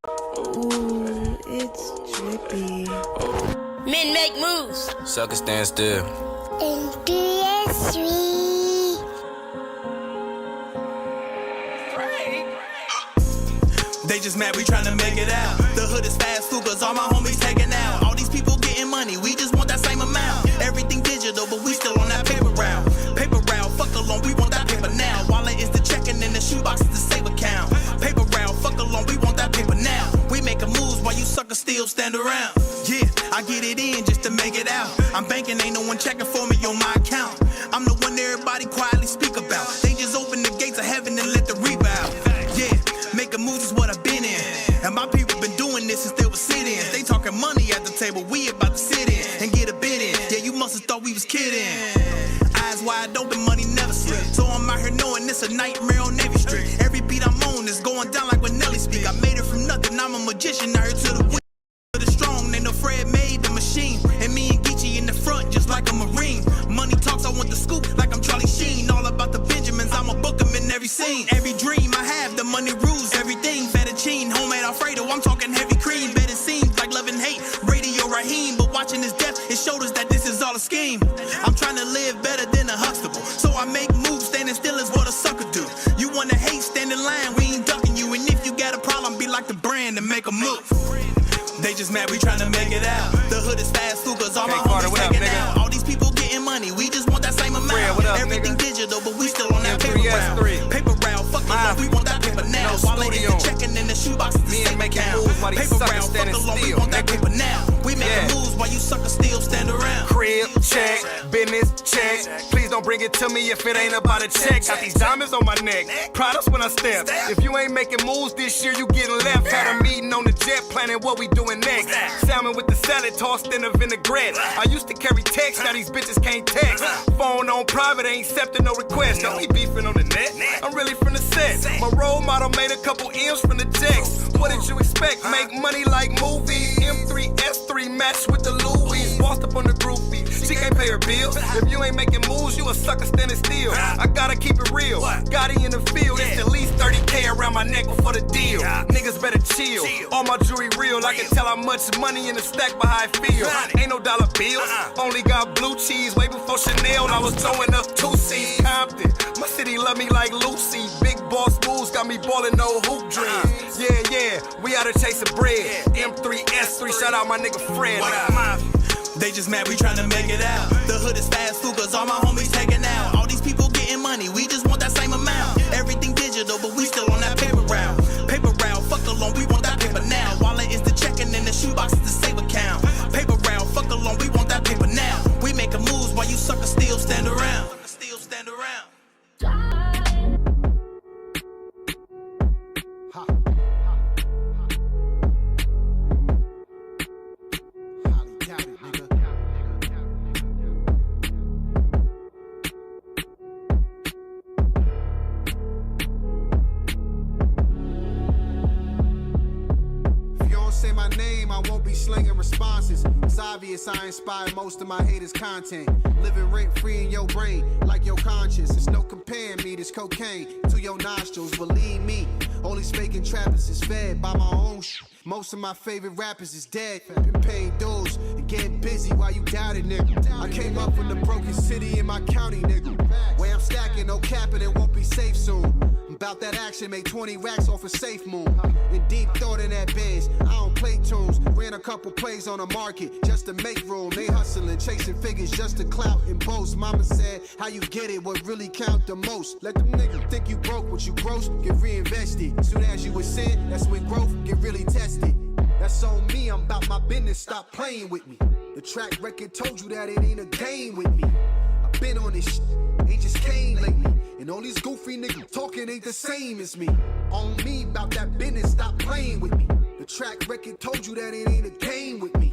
Ooh, it's drippy. Men make moves. Sucker stand still. In 3 They just mad we tryna make it out. The hood is fast food cause all my homies taking out. All these people getting money, we just want that same amount. Everything digital, but we still on that paper route. Paper route, fuck the loan, we want that paper now. Wallet is the checking and the shoebox is the save account. Paper route, fuck the loan, we want that paper now. We making moves while you suckers still stand around. Yeah, I get it in just to make it out. I'm banking, ain't no one checking for me on my account. I'm the one everybody quietly speak about. They just open the gates of heaven and let the reap out. Yeah, making moves is what I've been in. And my people been doing this since they was sitting. They talking money at the table, we about to sit in and get a bid in. Yeah, you must have thought we was kidding. Eyes wide open, money never slip. So I'm out here knowing this a nightmare on Navy Street. Every beat I'm on is going down like when Nelly speak. I made it from nothing, I'm a magician out here to the win. The strong, ain't no Fred made the machine. And me and Geechi in the front, just like a Marine. Money talks, I want the scoop like I'm Charlie Sheen. All about the Benjamins, I'ma book them in every scene. Every dream I have, the money rules everything. Fettuccine, homemade Alfredo, I'm talking heavy cream. Bet it seems like love and hate, Radio Raheem. But watching his death, it showed us that this is all a scheme. I'm trying to live better than a Huxtable. So I make moves, standing still is what a sucker do. You wanna hate, stand in line, we ain't ducking you. And if you got a problem, be like the brand and make a move. They just mad we tryna make it out. The hood is fast food cause all my homies taking out. All these people getting money, we just want that same amount. Everything digital, but we still on that paper route. Paper route, fuck the loan, we want that paper now. Wallet is the checking and the shoebox is the same account. Paper route, fuck the loan, we want that paper now. We making moves while you suckers still stand around. Crib, check, business, check. Please don't bring it to me if it ain't about a check. Got these diamonds on my neck, products when I step. If you ain't making moves this year, you getting left. Had a meeting on the jet, planning what we doing next. Salmon with the salad tossed in a vinaigrette. I used to carry text, now these bitches can't text. Phone on private, ain't accepting no request. Don't be beefing on the net, I'm really from the set. My role model made a couple M's from the checks. What did you expect? Make money like movies. M3, S3, match with the Louis. Bossed up on the groupie, she can't pay her bills. If you ain't making moves, you a sucker standing still. I gotta keep it real, Gotti in the field. It's at least 30K around my neck before the deal. Niggas better chill, all my jewelry real. I can tell how much money in the stack by how I feel. Ain't no dollar bills, only got blue cheese. Way before Chanel, I was throwing up 2 C's. Compton, my city love me like Lucy. Big boss moves got me ballin' no hoop dreams. Yeah, we out here chasing bread. M3, S3, shout out my nigga Fred. They just mad we tryna make it out. The hood is fast food cause all my homies taking out. All these people getting money, we just want that same amount. Everything digital, but we still on that paper route. Paper route, fuck the loan, we want that paper now. Wallet is the checking and the shoebox is the save account. Paper route, fuck the loan, we want that paper now. We making moves while you suckers still stand around. Still stand around. Say my name, I won't be slinging responses. It's obvious I inspire most of my haters' content. Living rent-free in your brain, like your conscience. There's no comparing me, this cocaine, to your nostrils. Believe me, only faking trappers is fed by my own shit. Most of my favorite rappers is dead. Been paying dues and getting busy while you doubted, nigga. I came up from the broken city in my county, nigga. Where I'm stacking, no capping, it won't be safe soon. About that action, made 20 racks off a safe move. In deep thought in that Benz, I don't play tunes. Ran a couple plays on the market just to make room. They hustling, chasing figures just to clout and boast. Mama said, how you get it, what really count the most. Let them niggas think you broke, what you gross, get reinvested. Soon as you ascend, that's when growth get really tested. That's on me, I'm about my business, stop playing with me. The track record told you that it ain't a game with me. I've been on this shit, ain't just came lately. And all these goofy niggas talking ain't the same as me. On me, about that business, stop playing with me. The track record told you that it ain't a game with me.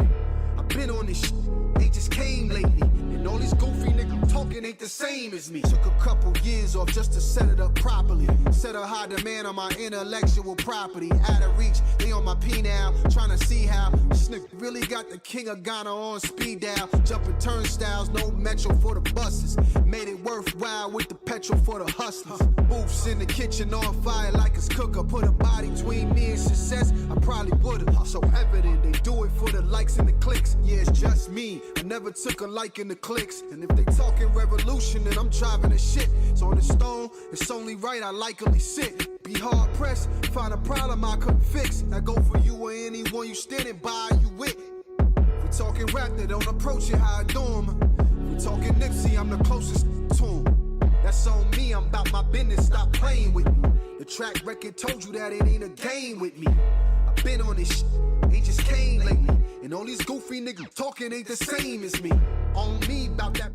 I've been on this shit, ain't just came lately. And And all these goofy niggas talking ain't the same as me. Took a couple years off just to set it up properly. Set a high demand on my intellectual property. Out of reach, they on my P now, trying to see how this nigga really got the king of Ghana on speed dial. Jumping turnstiles, no metro for the buses. Made it worthwhile with the petrol for the hustlers. Booths in the kitchen on fire like it's cooker. Put a body between me and success, I probably would've. So evident, they do it for the likes and the clicks. Yeah, it's just me, I never took a like in the clicks. And if they talking revolution, then I'm driving the shit. So on the stone, it's only right I likely sit. Be hard pressed, find a problem I couldn't fix. I go for you or anyone you standing by, you with. If we talking rap, they don't approach it how I do 'em. If we talking Nipsey, I'm the closest to him. That's on me, I'm about my business, stop playing with me. The track record told you that it ain't a game with me. I've been on this shit, ain't just came lately. And all these goofy niggas talking ain't the same as me. On me, about that.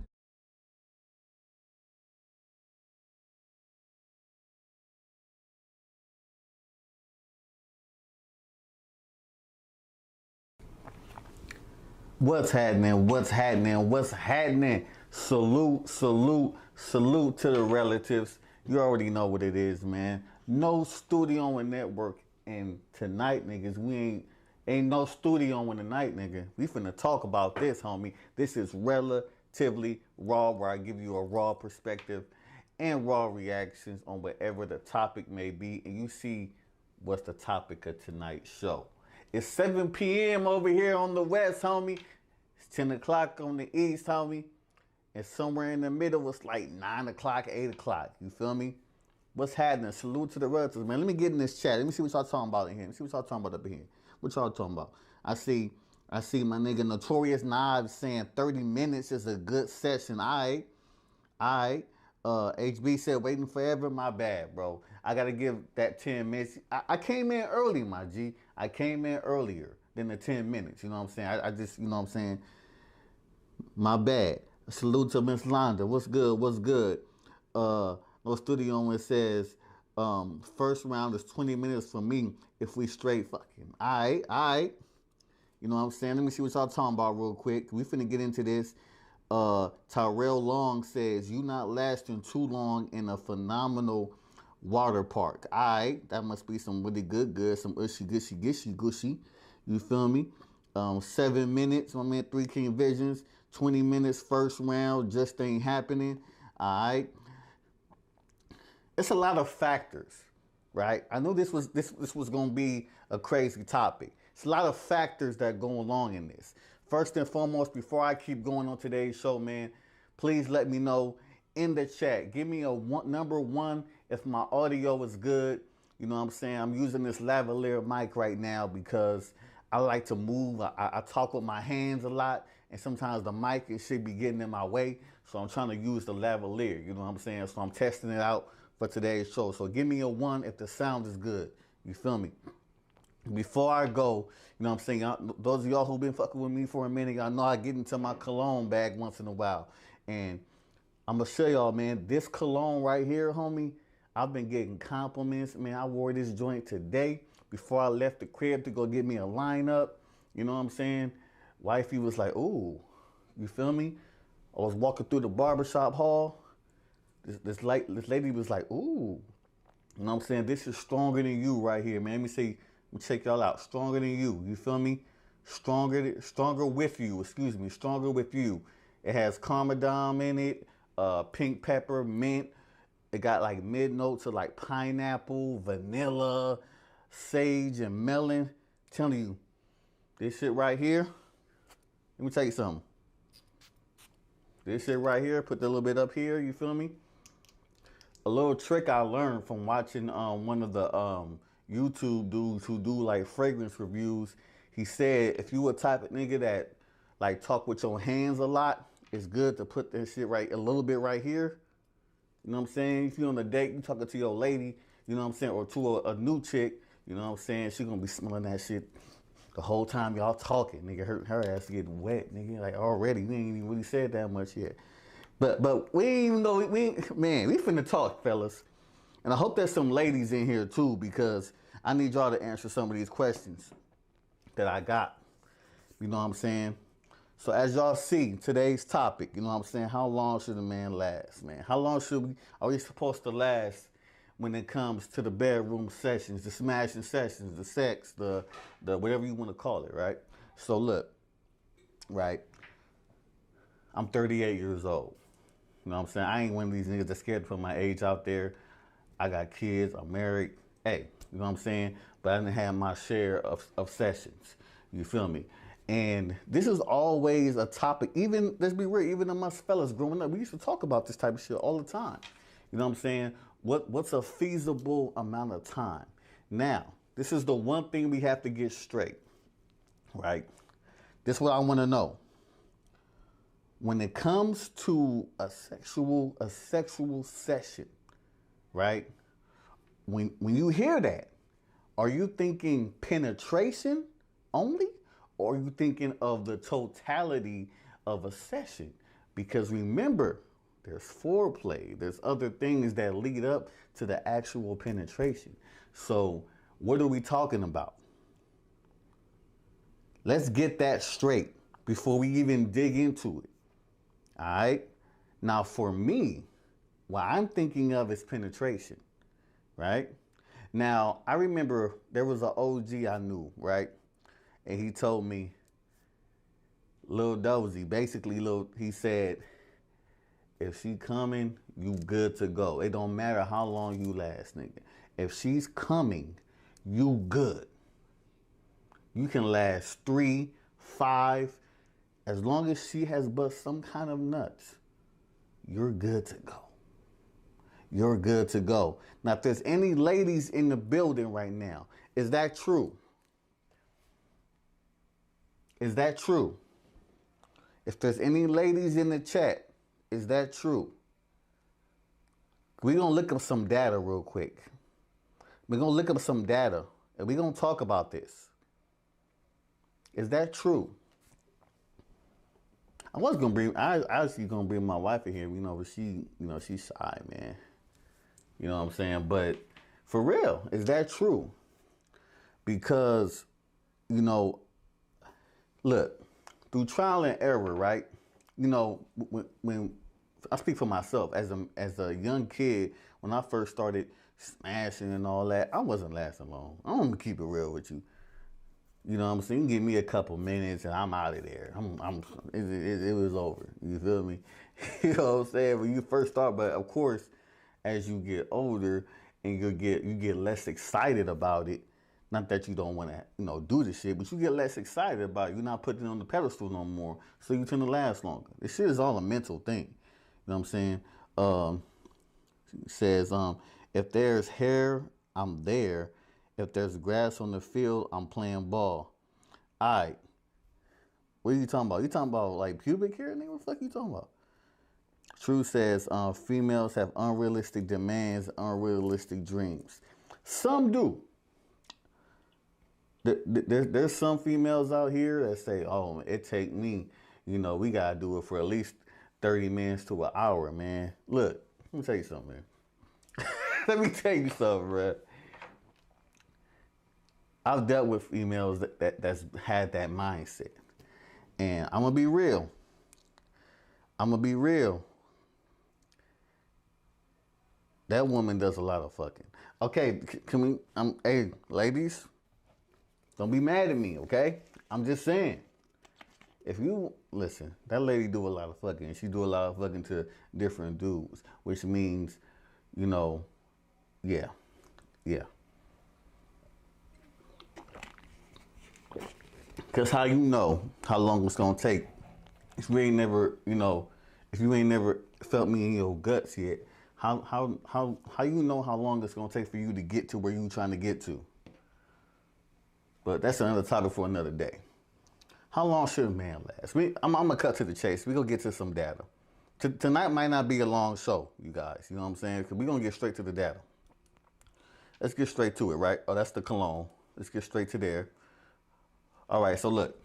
What's happening? What's happening? What's happening? Salute, salute, salute to the relatives. You already know what it is, man. No studio and network. And tonight, niggas, we ain't no studio in the night, nigga. We finna talk about this, homie. This is relatively raw, where I give you a raw perspective and raw reactions on whatever the topic may be. And you see what's the topic of tonight's show. It's 7 p.m. over here on the west, homie. It's 10 o'clock on the east, homie. And somewhere in the middle, it's like 9 o'clock, 8 o'clock. You feel me? What's happening? Salute to the relatives, man. Let me get in this chat. Let me see what y'all talking about in here. Let me see what y'all talking about up in here. What y'all talking about? I see my nigga Notorious Knives saying 30 minutes is a good session. All right. HB said waiting forever. My bad, bro. I got to give that 10 minutes. I came in early, my G. I came in earlier than the 10 minutes. You know what I'm saying? I just, you know what I'm saying? My bad. Salute to Miss Londa. What's good? What's good? No studio when it says first round is 20 minutes for me if we straight fucking. All right. You know what I'm saying? Let me see what y'all talking about real quick. We finna get into this. Tyrell Long says, you not lasting too long in a phenomenal water park. All right. That must be some really good. Some gushy. You feel me? 7 minutes. My man 3 King Visions. 20 minutes first round. Just ain't happening. All right. It's a lot of factors, right? I knew this was going to be a crazy topic. It's a lot of factors that go along in this. First and foremost, before I keep going on today's show, man, please let me know in the chat. Give me number one if my audio is good. You know what I'm saying? I'm using this lavalier mic right now because I like to move. I talk with my hands a lot, and sometimes the mic should be getting in my way. So I'm trying to use the lavalier. You know what I'm saying? So I'm testing it out for today's show. So give me a 1 if the sound is good. You feel me? Before I go, you know what I'm saying? Those of y'all who've been fucking with me for a minute, y'all know I get into my cologne bag once in a while. And I'm going to show y'all, man, this cologne right here, homie, I've been getting compliments. Man, I wore this joint today before I left the crib to go get me a lineup. You know what I'm saying? Wifey was like, ooh, you feel me? I was walking through the barbershop hall. This lady was like, ooh, you know what I'm saying? This is stronger than you right here, man. Let me check y'all out. Stronger than you feel me? Stronger with you, excuse me, stronger with you. It has cardamom in it, pink pepper, mint. It got like mid notes of like pineapple, vanilla, sage, and melon. I'm telling you, this shit right here, let me tell you something. This shit right here, put a little bit up here, you feel me? A little trick I learned from watching one of the YouTube dudes who do like fragrance reviews. He said if you a type of nigga that like talk with your hands a lot, it's good to put that shit right a little bit right here. You know what I'm saying? If you on a date, you talking to your lady, you know what I'm saying, or to a new chick, you know what I'm saying, she gonna be smelling that shit the whole time y'all talking. Nigga, her ass getting wet, nigga, like already. We ain't even really said that much yet. But we ain't even know, we finna talk, fellas. And I hope there's some ladies in here too, because I need y'all to answer some of these questions that I got. You know what I'm saying? So as y'all see, today's topic, you know what I'm saying? How long should a man last, man? How long are we supposed to last when it comes to the bedroom sessions, the smashing sessions, the sex, the whatever you want to call it, right? So look, right? I'm 38 years old. You know what I'm saying? I ain't one of these niggas that's scared to put my age out there. I got kids, I'm married. Hey, you know what I'm saying? But I didn't have my share of sessions. You feel me? And this is always a topic, even, let's be real, even amongst fellas growing up, we used to talk about this type of shit all the time. You know what I'm saying? What's a feasible amount of time? Now, this is the one thing we have to get straight, right? This is what I want to know. When it comes to a sexual session, right? When you hear that, are you thinking penetration only? Or are you thinking of the totality of a session? Because remember, there's foreplay. There's other things that lead up to the actual penetration. So what are we talking about? Let's get that straight before we even dig into it. All right? Now for me, what I'm thinking of is penetration, right? Now, I remember there was an OG I knew, right? And he told me, Lil Dozy, basically, he said, if she coming, you good to go. It don't matter how long you last, nigga. If she's coming, you good. You can last 3, 5, as long as she has but some kind of nuts, you're good to go. You're good to go. Now, if there's any ladies in the building right now, is that true? Is that true? If there's any ladies in the chat, is that true? We're going to look up some data real quick. We're going to look up some data, and we're going to talk about this. Is that true? I was actually going to bring my wife in here, but she's shy, man. You know what I'm saying? But for real, is that true? Because, look, through trial and error, right? When I speak for myself, as a young kid, when I first started smashing and all that, I wasn't lasting long. I'm gonna keep it real with you. You know what I'm saying? You can give me a couple minutes and I'm out of there. It was over. You feel me? You know what I'm saying? When you first start, but of course, as you get older and you get less excited about it. Not that you don't want to, do the shit, but you get less excited about it. You're not putting it on the pedestal no more, so you tend to last longer. This shit is all a mental thing. You know what I'm saying? It says, if there's hair, I'm there. If there's grass on the field, I'm playing ball. All right. What are you talking about? You talking about like pubic hair? Nigga, what the fuck you talking about? True says, females have unrealistic demands, unrealistic dreams. Some do. There's some females out here that say, oh, it take me, we got to do it for at least 30 minutes to an hour, man. Look, let me tell you something, man. Let me tell you something, bro. I've dealt with females that's had that mindset. And I'm going to be real. That woman does a lot of fucking. Okay, can we, hey, ladies, don't be mad at me, okay? I'm just saying. If you, listen, that lady do a lot of fucking. She do a lot of fucking to different dudes, which means, yeah. Because how you know how long it's going to take if you ain't never, if you ain't never felt me in your guts yet, how you know how long it's going to take for you to get to where you trying to get to? But that's another topic for another day. How long should a man last? I'm going to cut to the chase. We're going to get to some data. Tonight might not be a long show, you guys. You know what I'm saying? Because we're going to get straight to the data. Let's get straight to it, right? Oh, that's the cologne. Let's get straight to there. All right, so look.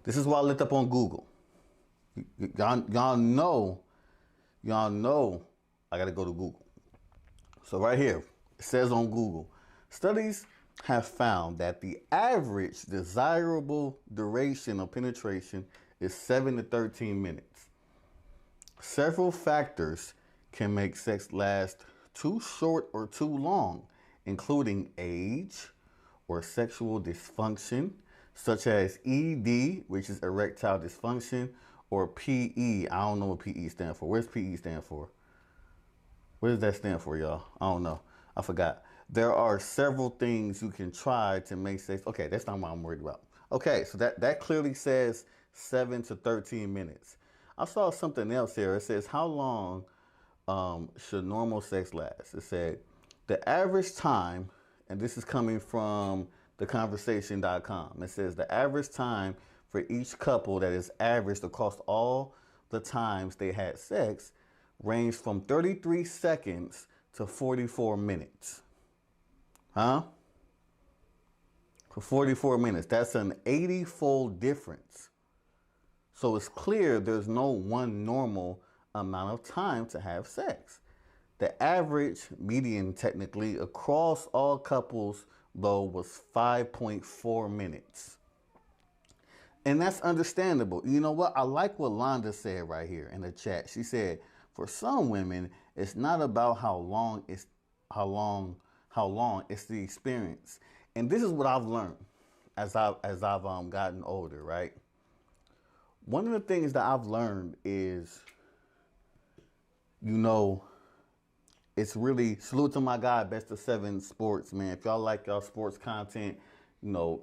This is what I looked up on Google. Y'all know I got to go to Google. So right here, it says on Google, studies have found that the average desirable duration of penetration is 7 to 13 minutes. Several factors can make sex last too short or too long, including age or sexual dysfunction, such as ED, which is erectile dysfunction, or PE. I don't know what PE stands for. Where's PE stand for? What does that stand for, y'all? I don't know. I forgot. There are several things you can try to make sex. Okay, that's not what I'm worried about. Okay, so that clearly says 7 to 13 minutes. I saw something else here. It says, how long should normal sex last? It said, the average time, and this is coming from theconversation.com. It says the average time for each couple that is averaged across all the times they had sex ranged from 33 seconds to 44 minutes. Huh? For 44 minutes. That's an 80-fold difference. So it's clear there's no one normal amount of time to have sex. The average median, technically, across all couples, though, was 5.4 minutes. And that's understandable. You know what? I like what Londa said right here in the chat. She said, for some women, it's not about how long, it's the experience. And this is what I've learned as I've gotten older, right? One of the things that I've learned is, it's really, salute to my guy, Best of Seven Sports, man. If y'all like y'all sports content,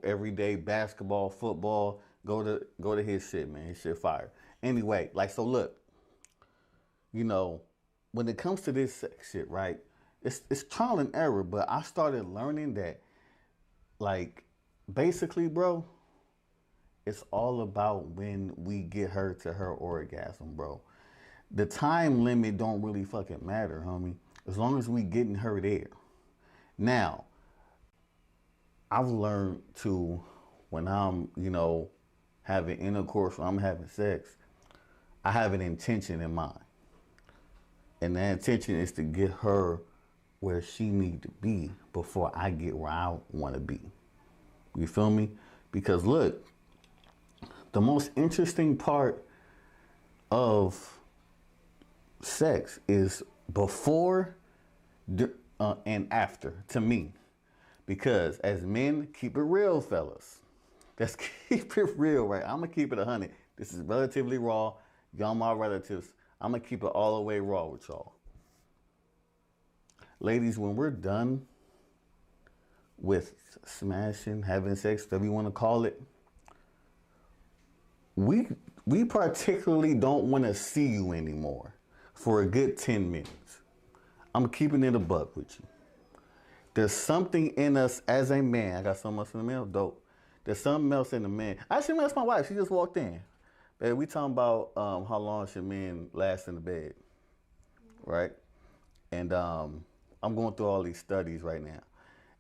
everyday basketball, football, go to his shit, man. His shit fire. Anyway, so look, when it comes to this sex shit, right? It's trial and error, but I started learning that, basically, bro, it's all about when we get her to her orgasm, bro. The time limit don't really fucking matter, homie. As long as we getting her there. Now, I've learned to, when I'm, having intercourse, when I'm having sex, I have an intention in mind. And that intention is to get her where she need to be before I get where I want to be. You feel me? Because look, the most interesting part of sex is before and after, to me. Because as men, keep it real, fellas. Let's keep it real, right? I'm going to keep it 100. This is relatively raw. Y'all my relatives. I'm going to keep it all the way raw with y'all. Ladies, when we're done with smashing, having sex, whatever you want to call it, we particularly don't want to see you anymore for a good 10 minutes. I'm keeping it a buck with you. There's something in us as a man. I got something else in the male, dope. There's something else in the man. Actually, that's my wife. She just walked in. Baby, we talking about how long should men last in the bed, right? And I'm going through all these studies right now.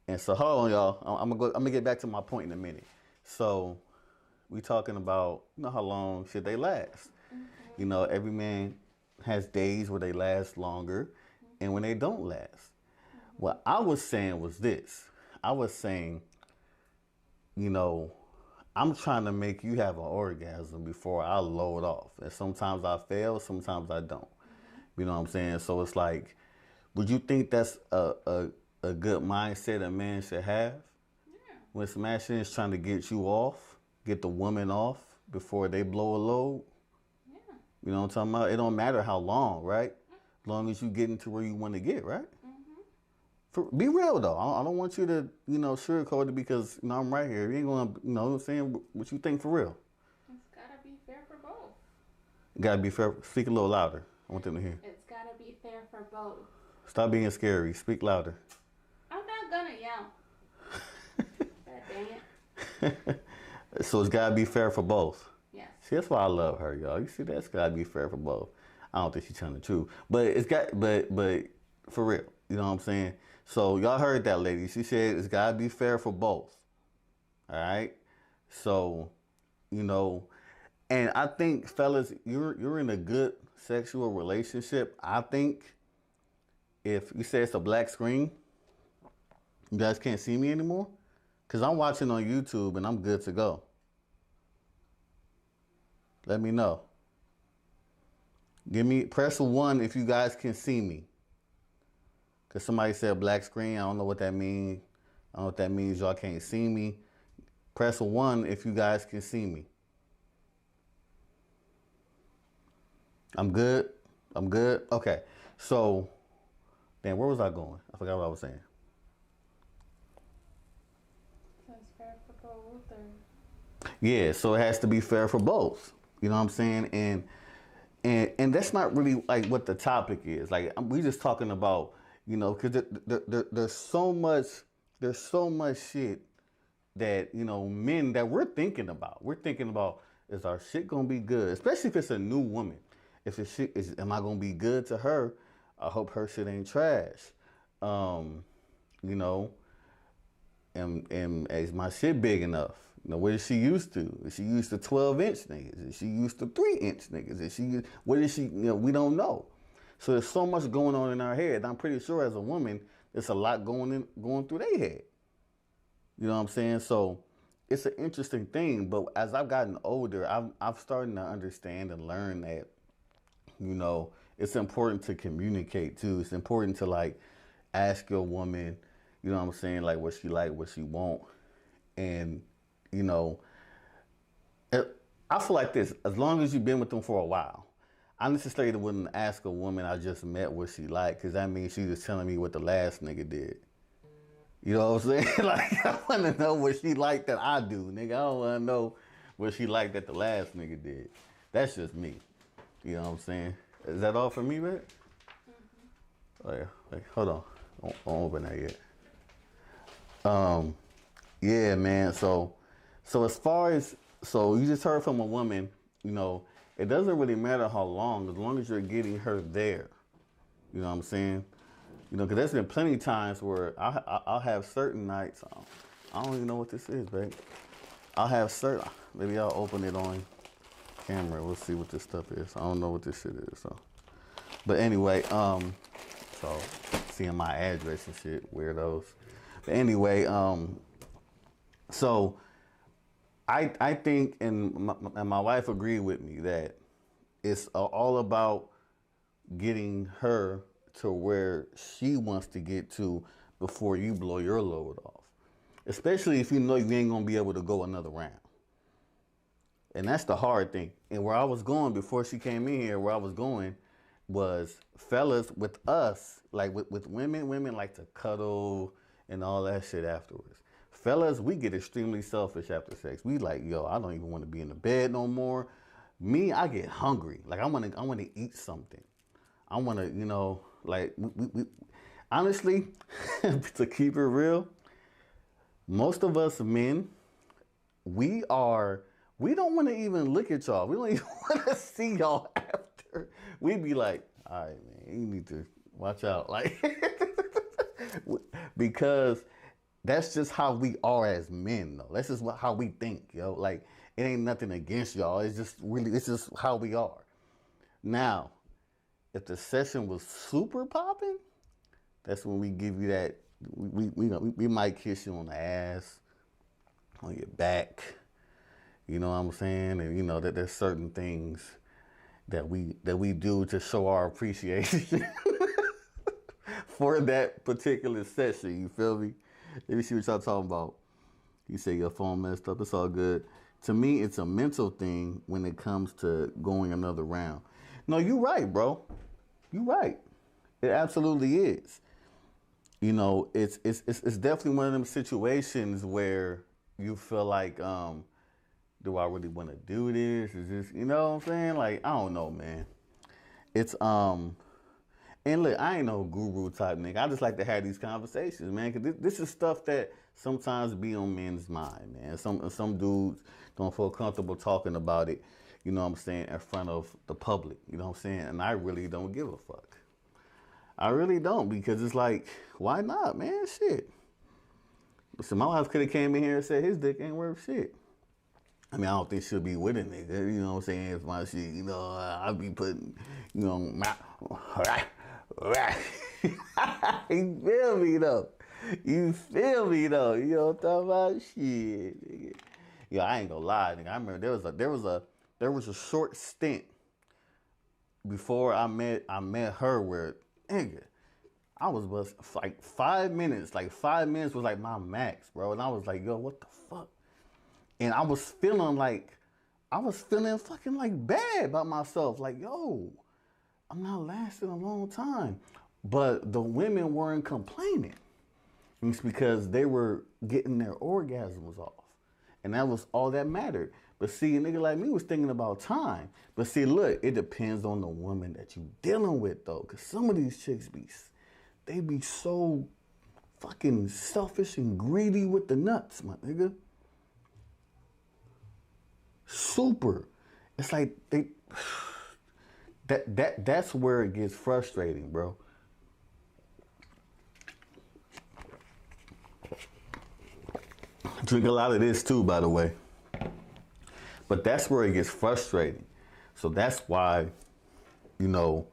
And so, hold on, y'all. I'm gonna get back to my point in a minute. So, we talking about how long should they last? Mm-hmm. Every man has days where they last longer and when they don't last. Mm-hmm. What I was saying was this. I was saying, I'm trying to make you have an orgasm before I load off. And sometimes I fail, sometimes I don't. You know what I'm saying? So it's like, would you think that's a good mindset a man should have? Yeah. When smashing is trying to get you off, get the woman off before they blow a load? Yeah. You know what I'm talking about? It don't matter how long, right? As long as you get into where you want to get, right? Be real though. I don't want you to, sugarcoat it because I'm right here. You ain't gonna, saying what you think for real. It's gotta be fair for both. Gotta be fair. Speak a little louder. I want them to hear. It's gotta be fair for both. Stop being scary. Speak louder. I'm not gonna yell. God dang it. So it's gotta be fair for both. Yes. See, that's why I love her, y'all. You see, that's gotta be fair for both. I don't think she's telling the truth, but it's got, but for real, you know what I'm saying? So y'all heard that lady. She said it's gotta be fair for both. All right. So, and I think fellas, you're in a good sexual relationship. I think if you say it's a black screen, you guys can't see me anymore. Because I'm watching on YouTube and I'm good to go. Let me know. Press 1 if you guys can see me. Because somebody said black screen. I don't know what that means. I don't know what that means. Y'all can't see me. Press 1 if you guys can see me. I'm good. I'm good. Okay. So, damn, where was I going? I forgot what I was saying. That's fair for both, or... Yeah, so it has to be fair for both. You know what I'm saying? And that's not really like what the topic is. Like we just talking about, you know, because there's so much shit that, you know, men that we're thinking about. We're thinking about, is our shit gonna be good? Especially if it's a new woman. If the shit is, am I gonna be good to her? I hope her shit ain't trash. You know, and is my shit big enough? You know, what is she used to? Is she used to 12-inch niggas? Is she used to 3-inch niggas? What is she, you know, we don't know. So there's so much going on in our head. I'm pretty sure as a woman, there's a lot going through their head. You know what I'm saying? So it's an interesting thing. But as I've gotten older, I've started to understand and learn that, you know, it's important to communicate too. It's important to like ask your woman, you know what I'm saying, like what she like, what she want. And, you know, I feel like this, as long as you've been with them for a while, I necessarily wouldn't ask a woman I just met what she like, because that means she's just telling me what the last nigga did. You know what I'm saying? Like, I want to know what she like that I do, nigga. I don't want to know what she like that the last nigga did. That's just me. You know what I'm saying? Is that all for me, man? Mm-hmm. Oh, yeah. Like, hold on. Don't open that yet. Yeah, man. So as far as, so you just heard from a woman, you know, it doesn't really matter how long, as long as you're getting her there. You know what I'm saying? You know, because there's been plenty of times where I'll have certain nights. I don't even know what this is, babe. I'll have certain, maybe I'll open it on camera. We'll see what this stuff is. I don't know what this shit is. So, but anyway, so seeing my address and shit, weirdos. But anyway, so I think, and my wife agreed with me, that it's all about getting her to where she wants to get to before you blow your load off. Especially if you know you ain't gonna be able to go another round. And that's the hard thing. And where I was going before she came in here, where I was going was, fellas, with us, like with women like to cuddle and all that shit afterwards. Fellas, we get extremely selfish after sex. We like, yo, I don't even want to be in the bed no more. Me, I get hungry. Like I want to eat something. I want to, you know, like we honestly, to keep it real, most of us men, we don't want to even look at y'all. We don't even want to see y'all after. We be like, all right, man, you need to watch out. Like, because that's just how we are as men, though. That's just how we think, yo. Like, it ain't nothing against y'all. It's just how we are. Now, if the session was super popping, that's when we give you that. We might kiss you on the ass, on your back. You know what I'm saying? And you know that there's certain things that we do to show our appreciation for that particular session. You feel me? Let me see what y'all talking about. You say your phone messed up. It's all good. To me, it's a mental thing when it comes to going another round. No, you're right, bro. You're right. It absolutely is. You know, it's definitely one of them situations where you feel like, do I really want to do this? Is this, you know what I'm saying? Like, I don't know, man. It's, and look, I ain't no guru type nigga. I just like to have these conversations, man. Cause this is stuff that sometimes be on men's mind, man. Some dudes don't feel comfortable talking about it, you know what I'm saying, in front of the public, you know what I'm saying? And I really don't give a fuck. I really don't, because it's like, why not, man? Shit. Listen, my wife could have came in here and said his dick ain't worth shit. I mean, I don't think she'll be with a nigga, you know what I'm saying? If my shit, you know, I'll be putting, you know, you feel me, though? You feel me though? You know what I'm talking about? Shit, nigga. Yo, I ain't gonna lie, nigga. I remember there was a short stint before I met her where, nigga, I was like 5 minutes. Like 5 minutes was like my max, bro. And I was like, yo, what the fuck? And I was feeling fucking like bad about myself. Like, yo, I'm not lasting a long time. But the women weren't complaining. It's because they were getting their orgasms off. And that was all that mattered. But see, a nigga like me was thinking about time. But see, look, it depends on the woman that you dealing with, though. Because some of these chicks they be so fucking selfish and greedy with the nuts, my nigga. Super. It's like that's where it gets frustrating, bro. Drink a lot of this too, by the way. But that's where it gets frustrating. So that's why, you know,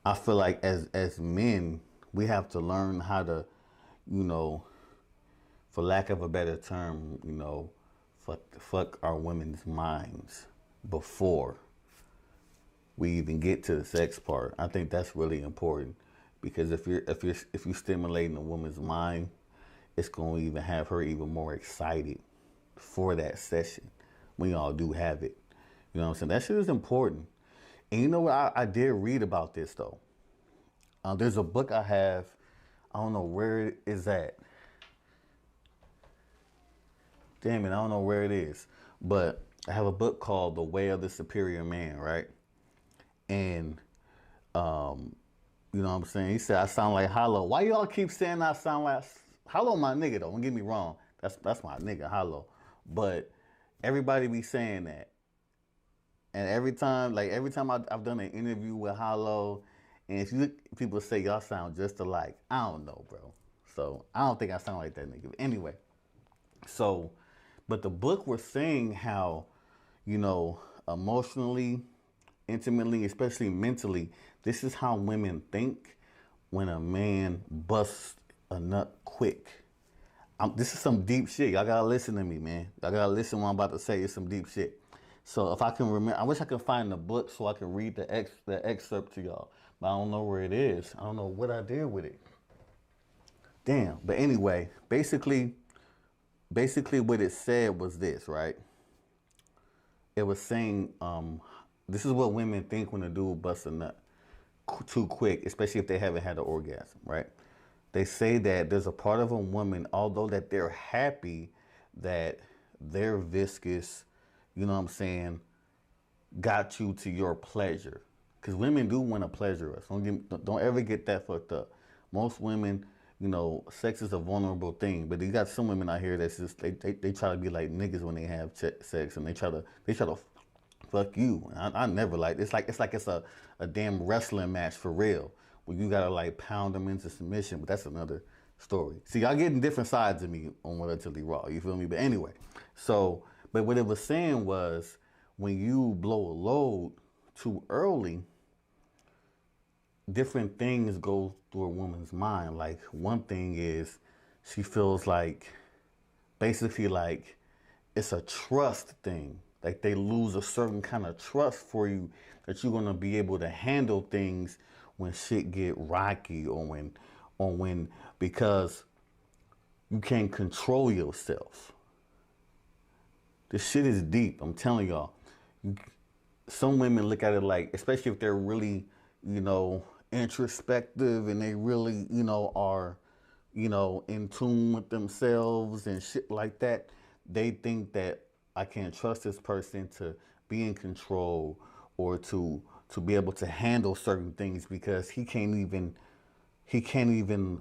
I feel like as men, we have to learn how to, you know, for lack of a better term, you know, fuck our women's minds before we even get to the sex part. I think that's really important because if you're stimulating a woman's mind, it's going to even have her even more excited for that session. We all do have it. You know what I'm saying? That shit is important. And you know what? I did read about this, though. There's a book I have. I don't know where it is at. Damn it, I don't know where it is. But I have a book called The Way of the Superior Man, right? And, you know what I'm saying? He said, I sound like Hollow. Why y'all keep saying I sound like... Hollow my nigga, though. Don't get me wrong. That's my nigga, Hollow. But everybody be saying that. And every time I've done an interview with Hollow, and people say y'all sound just alike. I don't know, bro. So I don't think I sound like that nigga. Anyway, so, but the book was saying how, you know, emotionally, intimately, especially mentally, this is how women think when a man busts a nut quick. This is some deep shit. Y'all gotta listen to me, man. Y'all gotta listen to what I'm about to say. It's some deep shit. So if I can remember, I wish I could find the book so I can read the excerpt to y'all. But I don't know where it is. I don't know what I did with it. Damn. But anyway, basically what it said was this, right? It was saying, this is what women think when a dude busts a nut too quick, especially if they haven't had an orgasm, right? They say that there's a part of a woman, although that they're happy that their viscous, you know what I'm saying, got you to your pleasure. Because women do want to pleasure us. Don't ever get that fucked up. Most women, you know, sex is a vulnerable thing. But you got some women out here that's just, they try to be like niggas when they have sex. And they try to fuck you. I never like, it's like it's a damn wrestling match for real. Where you gotta like pound them into submission, but that's another story. See, y'all getting different sides of me on Relatively Raw, you feel me? But anyway, so, but what it was saying was, when you blow a load too early, different things go through a woman's mind. Like, one thing is, she feels like, basically like, it's a trust thing. Like, they lose a certain kind of trust for you, that you're gonna be able to handle things when shit get rocky, or when because you can't control yourself. This shit is deep, I'm telling y'all. Some women look at it like, especially if they're really, you know, introspective and they really, you know, are, you know, in tune with themselves and shit like that, they think that I can't trust this person to be in control or to be able to handle certain things because he can't even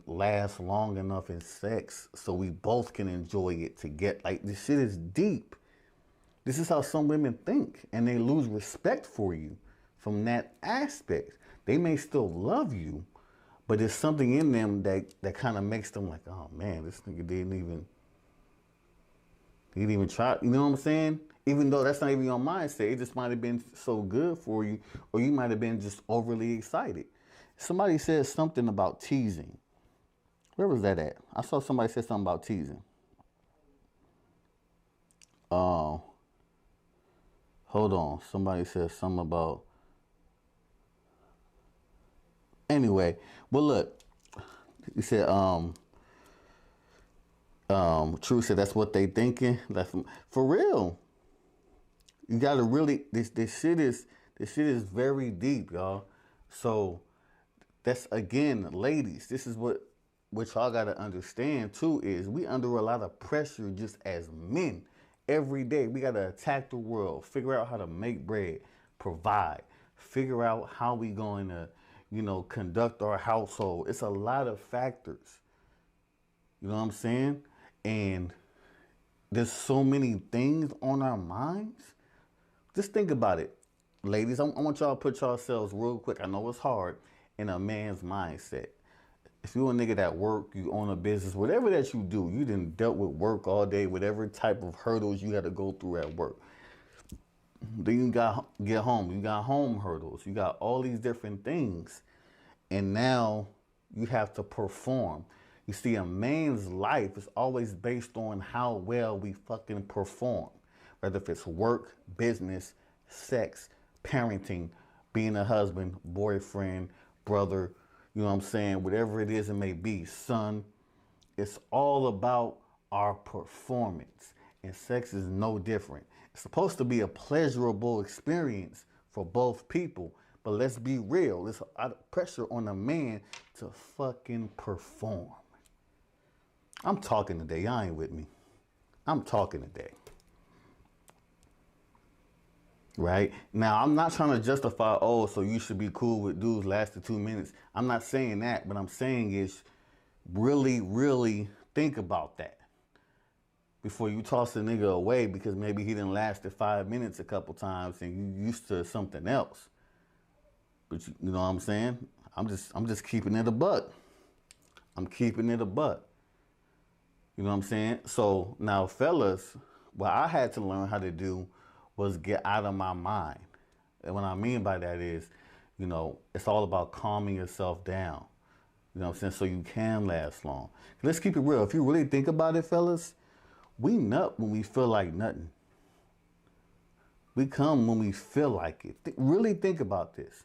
last long enough in sex so we both can enjoy it to get, like, this shit is deep. This is how some women think, and they lose respect for you from that aspect. They may still love you, but there's something in them that kind of makes them like, oh man, this nigga didn't even try, you know what I'm saying? Even though that's not even your mindset, it just might have been so good for you, or you might have been just overly excited. Somebody said something about teasing. Where was that at? I saw somebody say something about teasing. Hold on. Somebody said something about. Anyway, well, look. You said, True said that's what they thinking. That's for real. You gotta really. This shit is very deep, y'all. So that's again, ladies. This is what y'all gotta understand too. Is we under a lot of pressure just as men. Every day we gotta attack the world, figure out how to make bread, provide, figure out how we going to, conduct our household. It's a lot of factors. You know what I'm saying? And there's so many things on our minds. Just think about it. Ladies, I want y'all to put yourselves real quick. I know it's hard in a man's mindset. If you're a nigga that work, you own a business, whatever that you do, you done dealt with work all day, whatever type of hurdles you got to go through at work. Then you get home, you got home hurdles, you got all these different things. And now you have to perform. You see, a man's life is always based on how well we fucking perform. Whether if it's work, business, sex, parenting, being a husband, boyfriend, brother, you know what I'm saying? Whatever it is it may be, son. It's all about our performance. And sex is no different. It's supposed to be a pleasurable experience for both people. But let's be real. There's a lot of pressure on a man to fucking perform. I'm talking today. Y'all ain't with me. I'm talking today. Right? Now, I'm not trying to justify, so you should be cool with dudes lasting 2 minutes. I'm not saying that. What I'm saying is really, really think about that before you toss a nigga away because maybe he done lasted 5 minutes a couple times and you used to something else. But you know what I'm saying? I'm just keeping it a buck. I'm keeping it a buck. You know what I'm saying? So now, fellas, what I had to learn how to do was get out of my mind. And what I mean by that is, it's all about calming yourself down. You know what I'm saying? So you can last long. Let's keep it real. If you really think about it, fellas, we nut when we feel like nothing. We come when we feel like it. Really think about this.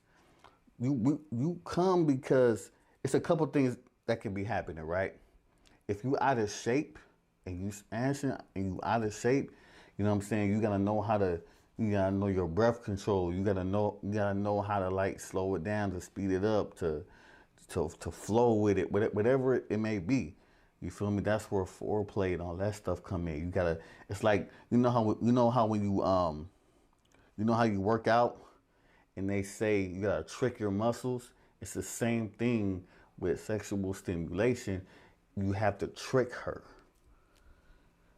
You come because it's a couple things that can be happening, right? If you out of shape and you smashing and you out of shape, you know what I'm saying? You gotta know your breath control. You gotta know how to like slow it down, to speed it up, to flow with it, whatever it may be. You feel me? That's where foreplay and all that stuff come in. You gotta. It's like how when you work out and they say you gotta trick your muscles. It's the same thing with sexual stimulation. You have to trick her.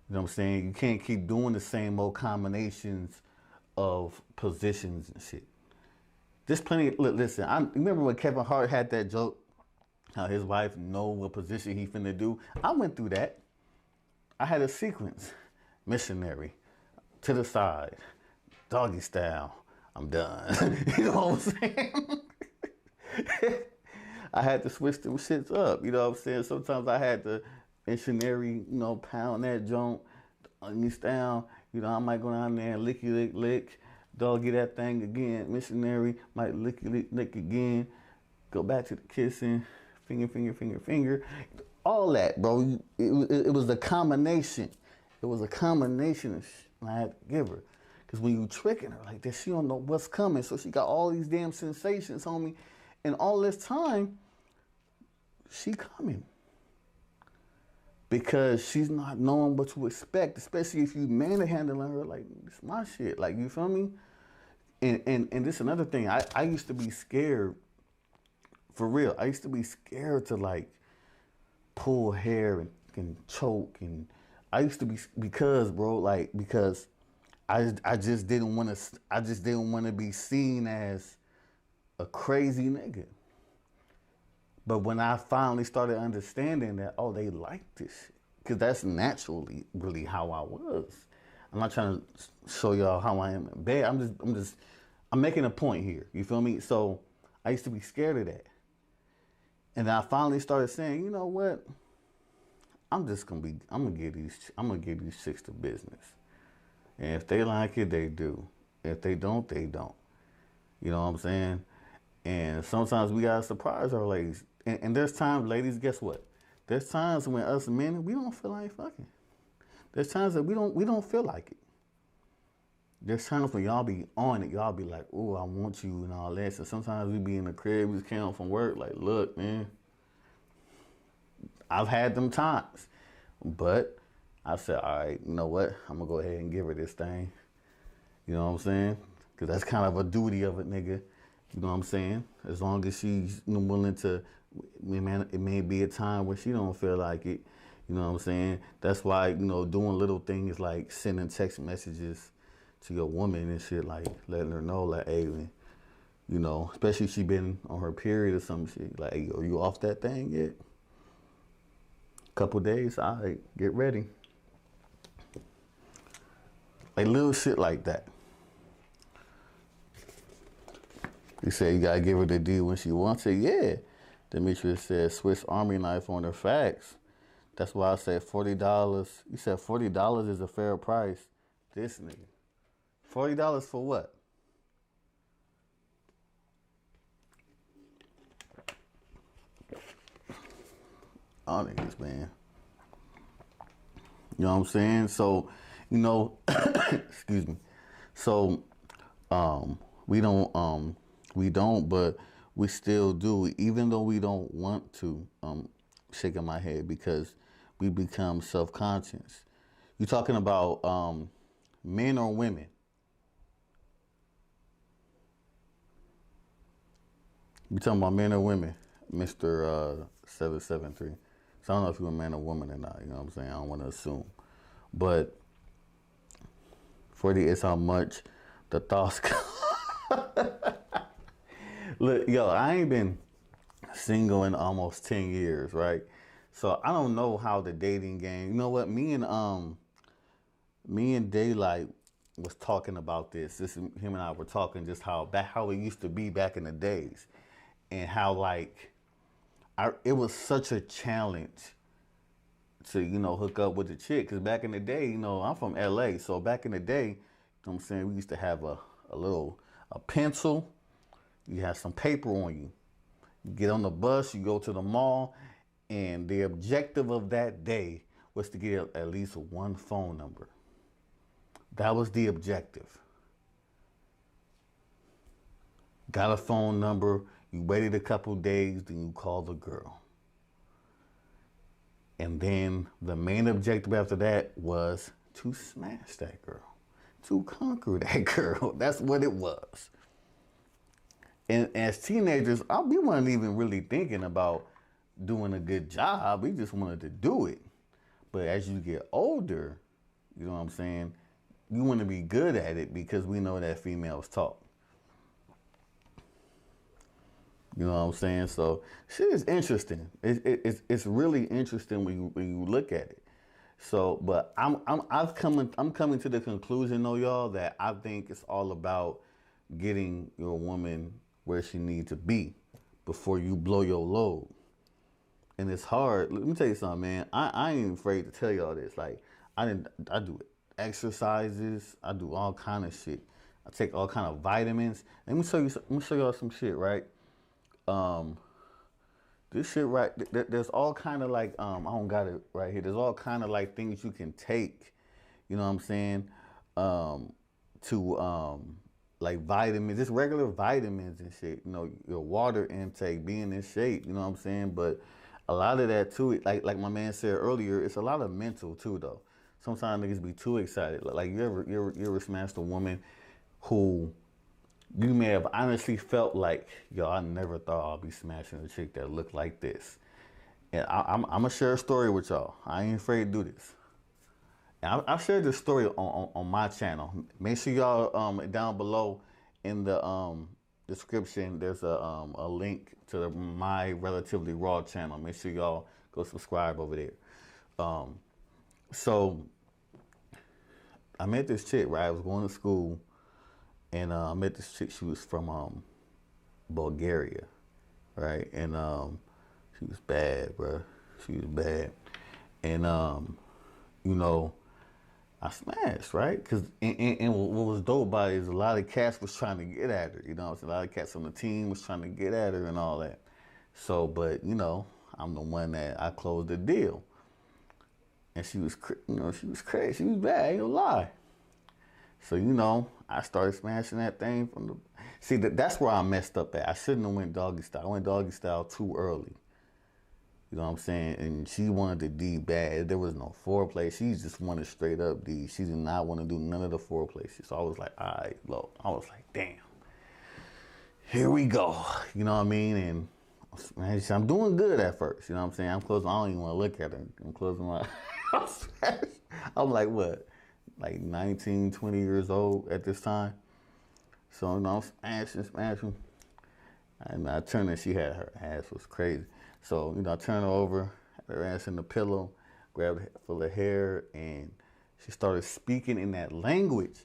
You know what I'm saying? You can't keep doing the same old combinations of positions and shit. There's plenty. Listen, I remember when Kevin Hart had that joke, how his wife know what position he finna do. I went through that. I had a sequence. Missionary, to the side, doggy style, I'm done. You know what I'm saying? I had to switch them shits up. You know what I'm saying? Sometimes I had to missionary, pound that joint, doggy style. I might go down there and licky lick lick, doggy that thing again. Missionary might licky lick lick again. Go back to the kissing, finger, finger, finger, finger. All that, bro. It was a combination. It was a combination of shit I had to give her. Because when you tricking her like this, she don't know what's coming. So she got all these damn sensations on me. And all this time, she coming. Because she's not knowing what to expect, especially if you manhandling her like, it's my shit. Like, you feel me? And this another thing. I used to be scared, for real. I used to be scared to like pull hair and choke. And I used to be, because I just didn't want to be seen as a crazy nigga. But when I finally started understanding that, they like this shit, because that's naturally really how I was. I'm not trying to show y'all how I am in bed. I'm making a point here. You feel me? So I used to be scared of that. And I finally started saying, you know what? I'm gonna give these chicks the business. And if they like it, they do. If they don't, they don't. You know what I'm saying? And sometimes we gotta surprise our ladies. And there's times, ladies, guess what? There's times when us men, we don't feel like fucking. There's times that we don't feel like it. There's times when y'all be on it, y'all be like, "Oh, I want you" and all that. So sometimes we be in the crib, we just came home from work, like, "Look, man, I've had them times," but I said, "All right, you know what? I'm gonna go ahead and give her this thing." You know what I'm saying? Because that's kind of a duty of a nigga. You know what I'm saying? As long as she's willing to, man, it may be a time where she don't feel like it. You know what I'm saying? That's why, doing little things like sending text messages to your woman and shit, like letting her know, like, hey, man, especially if she been on her period or some shit, like, hey, are you off that thing yet? Couple days, all right, get ready. Like little shit like that. You say you gotta give her the deal when she wants it. Yeah. Demetrius said Swiss Army knife on her. Facts. That's why I said $40. You said $40 is a fair price. This nigga. $40 for what? All niggas, man. You know what I'm saying? So, excuse me. So, we don't, but we still do, even though we don't want to, shaking my head because we become self-conscious. You talking about men or women? You talking about men or women, Mr. 773? So I don't know if you're a man or woman or not, you know what I'm saying? I don't want to assume. But 40 is how much the thoughts Look, yo, I ain't been single in almost 10 years, right? So I don't know how the dating game, you know what? Me and Daylight was talking about this. Him and I were talking just how it used to be back in the days. And how it was such a challenge to, hook up with a chick. Cause back in the day, I'm from LA. So back in the day, you know what I'm saying, we used to have a pencil. You have some paper on you. You get on the bus, you go to the mall, and the objective of that day was to get at least one phone number. That was the objective. Got a phone number, you waited a couple days, then you called the girl. And then the main objective after that was to smash that girl, to conquer that girl. That's what it was. And as teenagers, we weren't even really thinking about doing a good job. We just wanted to do it. But as you get older, you know what I'm saying, you want to be good at it because we know that females talk. You know what I'm saying? So shit is interesting. It's really interesting when you look at it. So, but I'm coming to the conclusion, though, y'all, that I think it's all about getting your woman where she needs to be before you blow your load. And it's hard. Let me tell you something, man. I ain't afraid to tell y'all this. Like, I do exercises. I do all kind of shit. I take all kind of vitamins. Let me show y'all some shit, right? This shit right. There's all kind of I don't got it right here. There's all kind of things you can take. You know what I'm saying? To vitamins, just regular vitamins and shit. Your water intake, being in shape. You know what I'm saying? But a lot of that too, like my man said earlier, it's a lot of mental too, though. Sometimes niggas be too excited. Like you ever smashed a woman who you may have honestly felt like, yo, I never thought I'd be smashing a chick that looked like this. And I'm gonna share a story with y'all. I ain't afraid to do this. And I've shared this story on my channel. Make sure y'all down below in the description, there's a link to my Relatively Raw channel. Make sure y'all go subscribe over there. So I met this chick, right? I was going to school, and I met this chick. She was from Bulgaria, right? And she was bad, bro. She was bad. And you know, I smashed, right? Cause and what was dope about it is a lot of cats was trying to get at her. You know, a lot of cats on the team was trying to get at her and all that. So, but you know, I'm the one that I closed the deal. And she was, you know, she was crazy. She was bad. I ain't gonna lie. So, you know, I started smashing that thing from the... See, that's where I messed up at. I shouldn't have went doggy style. I went doggy style too early. You know what I'm saying? And she wanted the D bad. There was no foreplay. She just wanted straight up D. She did not want to do none of the foreplay. So I was like, all right, low. I was like, damn. Here we go. You know what I mean? And man, I'm doing good at first. You know what I'm saying? I'm closing. I don't even want to look at her. I'm closing my... I'm like, what? Like 19, 20 years old at this time. So, you know, I'm smashing. And I turned and she had her ass was crazy. So, you know, I turned her over, had her ass in the pillow, grabbed her full of hair, and she started speaking in that language.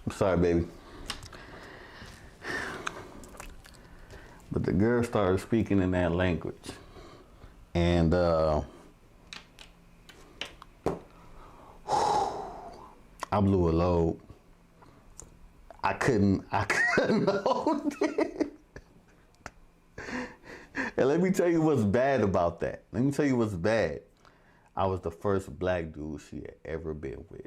I'm sorry, baby. But the girl started speaking in that language. And I blew a load. I couldn't hold it. And let me tell you what's bad about that. Let me tell you what's bad. I was the first black dude she had ever been with.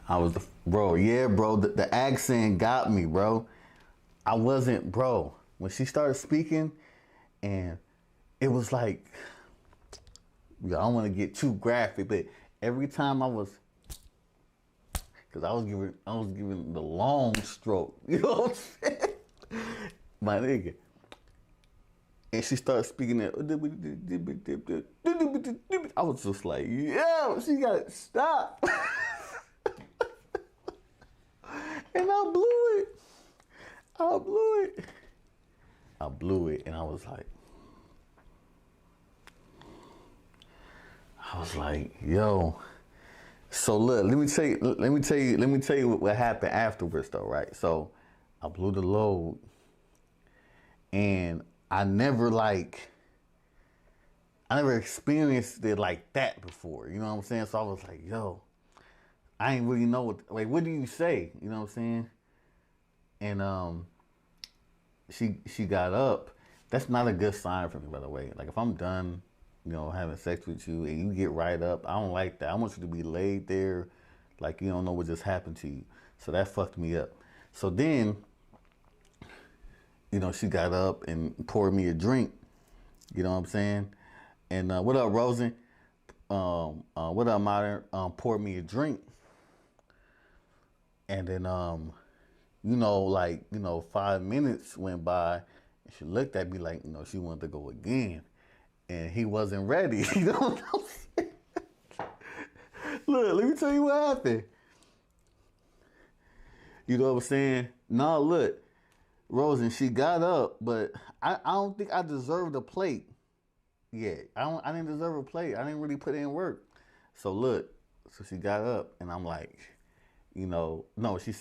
I was bro, yeah, bro. The accent got me, bro. I wasn't, bro. When she started speaking, and it was like, I don't want to get too graphic, but every time I was, cause I was giving the long stroke. You know what I'm saying, my nigga. And she started speaking that. I was just like, yo, she gotta stop. And I blew it, and I was like, yo. So look, let me tell you what happened afterwards, though, right? So I blew the load, and I never experienced it like that before. You know what I'm saying? So I was like, yo. I ain't really know what do you say? You know what I'm saying? And she got up. That's not a good sign for me, by the way. Like if I'm done, you know, having sex with you and you get right up, I don't like that. I want you to be laid there like you don't know what just happened to you. So that fucked me up. So then, you know, she got up and poured me a drink. You know what I'm saying? And what up, Rosen? What up, Modern? Poured me a drink. And then, you know, 5 minutes went by, and she looked at me like, you know, she wanted to go again. And he wasn't ready. You know what I'm saying? Look, let me tell you what happened. You know what I'm saying? No, look, Rosen, she got up, but I don't think I deserved a plate yet. I didn't deserve a plate. I didn't really put in work. So look, so she got up, and I'm like, you know, no, she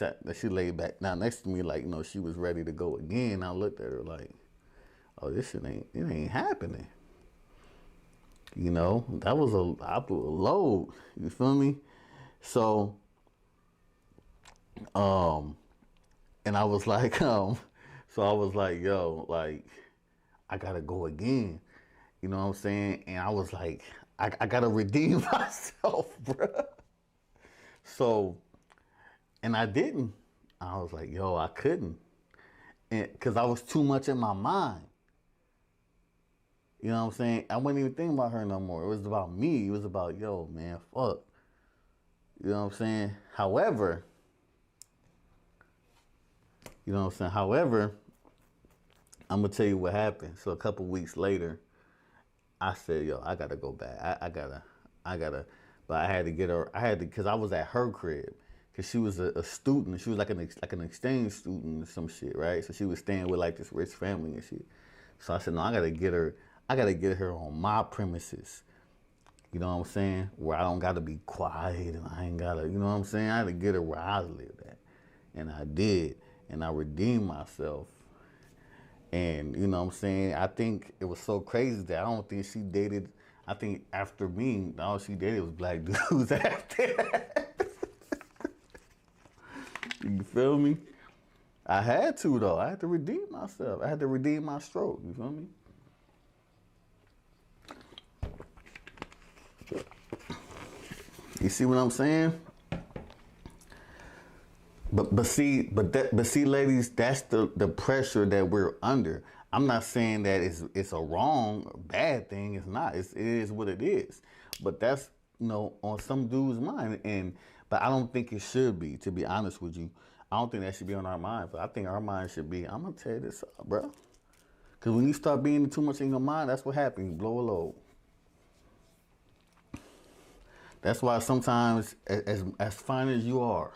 laid back down next to me like, you know, she was ready to go again. I looked at her like, oh, this shit ain't happening. You know, I blew a load. You feel me? So, and I was like, yo, like, I gotta go again. You know what I'm saying? And I was like, I gotta redeem myself, bruh. So, and I didn't. I was like, yo, I couldn't. And because I was too much in my mind. You know what I'm saying? I wasn't even thinking about her no more. It was about me. It was about, yo, man, fuck. You know what I'm saying? However, I'm gonna tell you what happened. So a couple weeks later, I said, "Yo, I gotta go back. I gotta." But I had to get her. I had to because I was at her crib because she was a student. She was like an exchange student or some shit, right? So she was staying with like this rich family and shit. So I said, "No, I gotta get her. I gotta get her on my premises." You know what I'm saying? Where I don't gotta be quiet and I ain't gotta. You know what I'm saying? I had to get her where I live at, and I did, and I redeemed myself. And you know what I'm saying? I think it was so crazy that I don't think she dated. I think after me, all she dated was black dudes after that. You feel me? I had to though. I had to redeem myself. I had to redeem my stroke. You feel me? You see what I'm saying? But see, ladies, that's the pressure that we're under. I'm not saying that it's a wrong or bad thing. It's not. It is what it is. But that's on some dude's mind, but I don't think it should be. To be honest with you, I don't think that should be on our mind. But I think our mind should be. I'm gonna tell you this up, bro. Because when you start being too much in your mind, that's what happens. You blow a load. That's why sometimes, as fine as you are.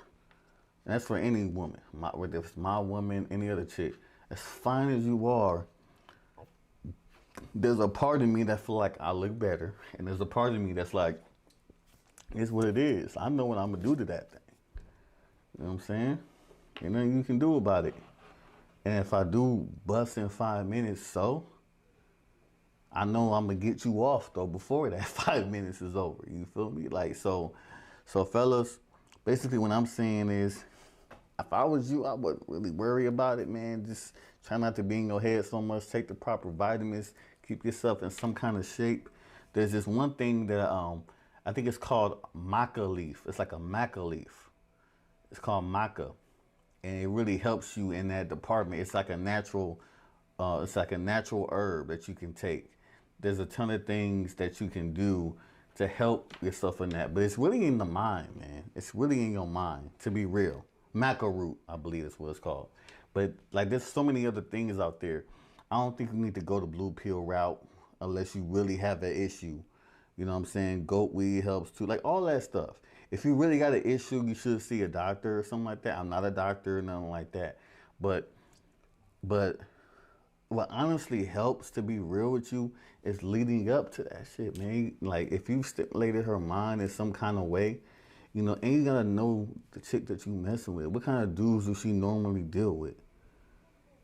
And that's for any woman, whether it's my woman, any other chick. As fine as you are, there's a part of me that feel like I look better, and there's a part of me that's like, it's what it is. I know what I'm gonna do to that thing. You know what I'm saying? Ain't nothing you can do about it. And if I do bust in 5 minutes, so I know I'm gonna get you off though before that 5 minutes is over. You feel me? Like so fellas, basically what I'm saying is, if I was you, I wouldn't really worry about it, man. Just try not to be in your head so much. Take the proper vitamins. Keep yourself in some kind of shape. There's this one thing that I think it's called maca leaf. It's like a maca leaf. It's called maca, and it really helps you in that department. It's like a natural herb that you can take. There's a ton of things that you can do to help yourself in that, but it's really in the mind, man. It's really in your mind, to be real. Maca root, I believe is what it's called. But like, there's so many other things out there. I don't think you need to go the blue pill route unless you really have an issue. You know what I'm saying? Goat weed helps too, like all that stuff. If you really got an issue, you should see a doctor or something like that. I'm not a doctor or nothing like that. But what honestly helps, to be real with you, is leading up to that shit, man. Like, if you've stimulated her mind in some kind of way, and you gotta know the chick that you messing with. What kind of dudes do she normally deal with?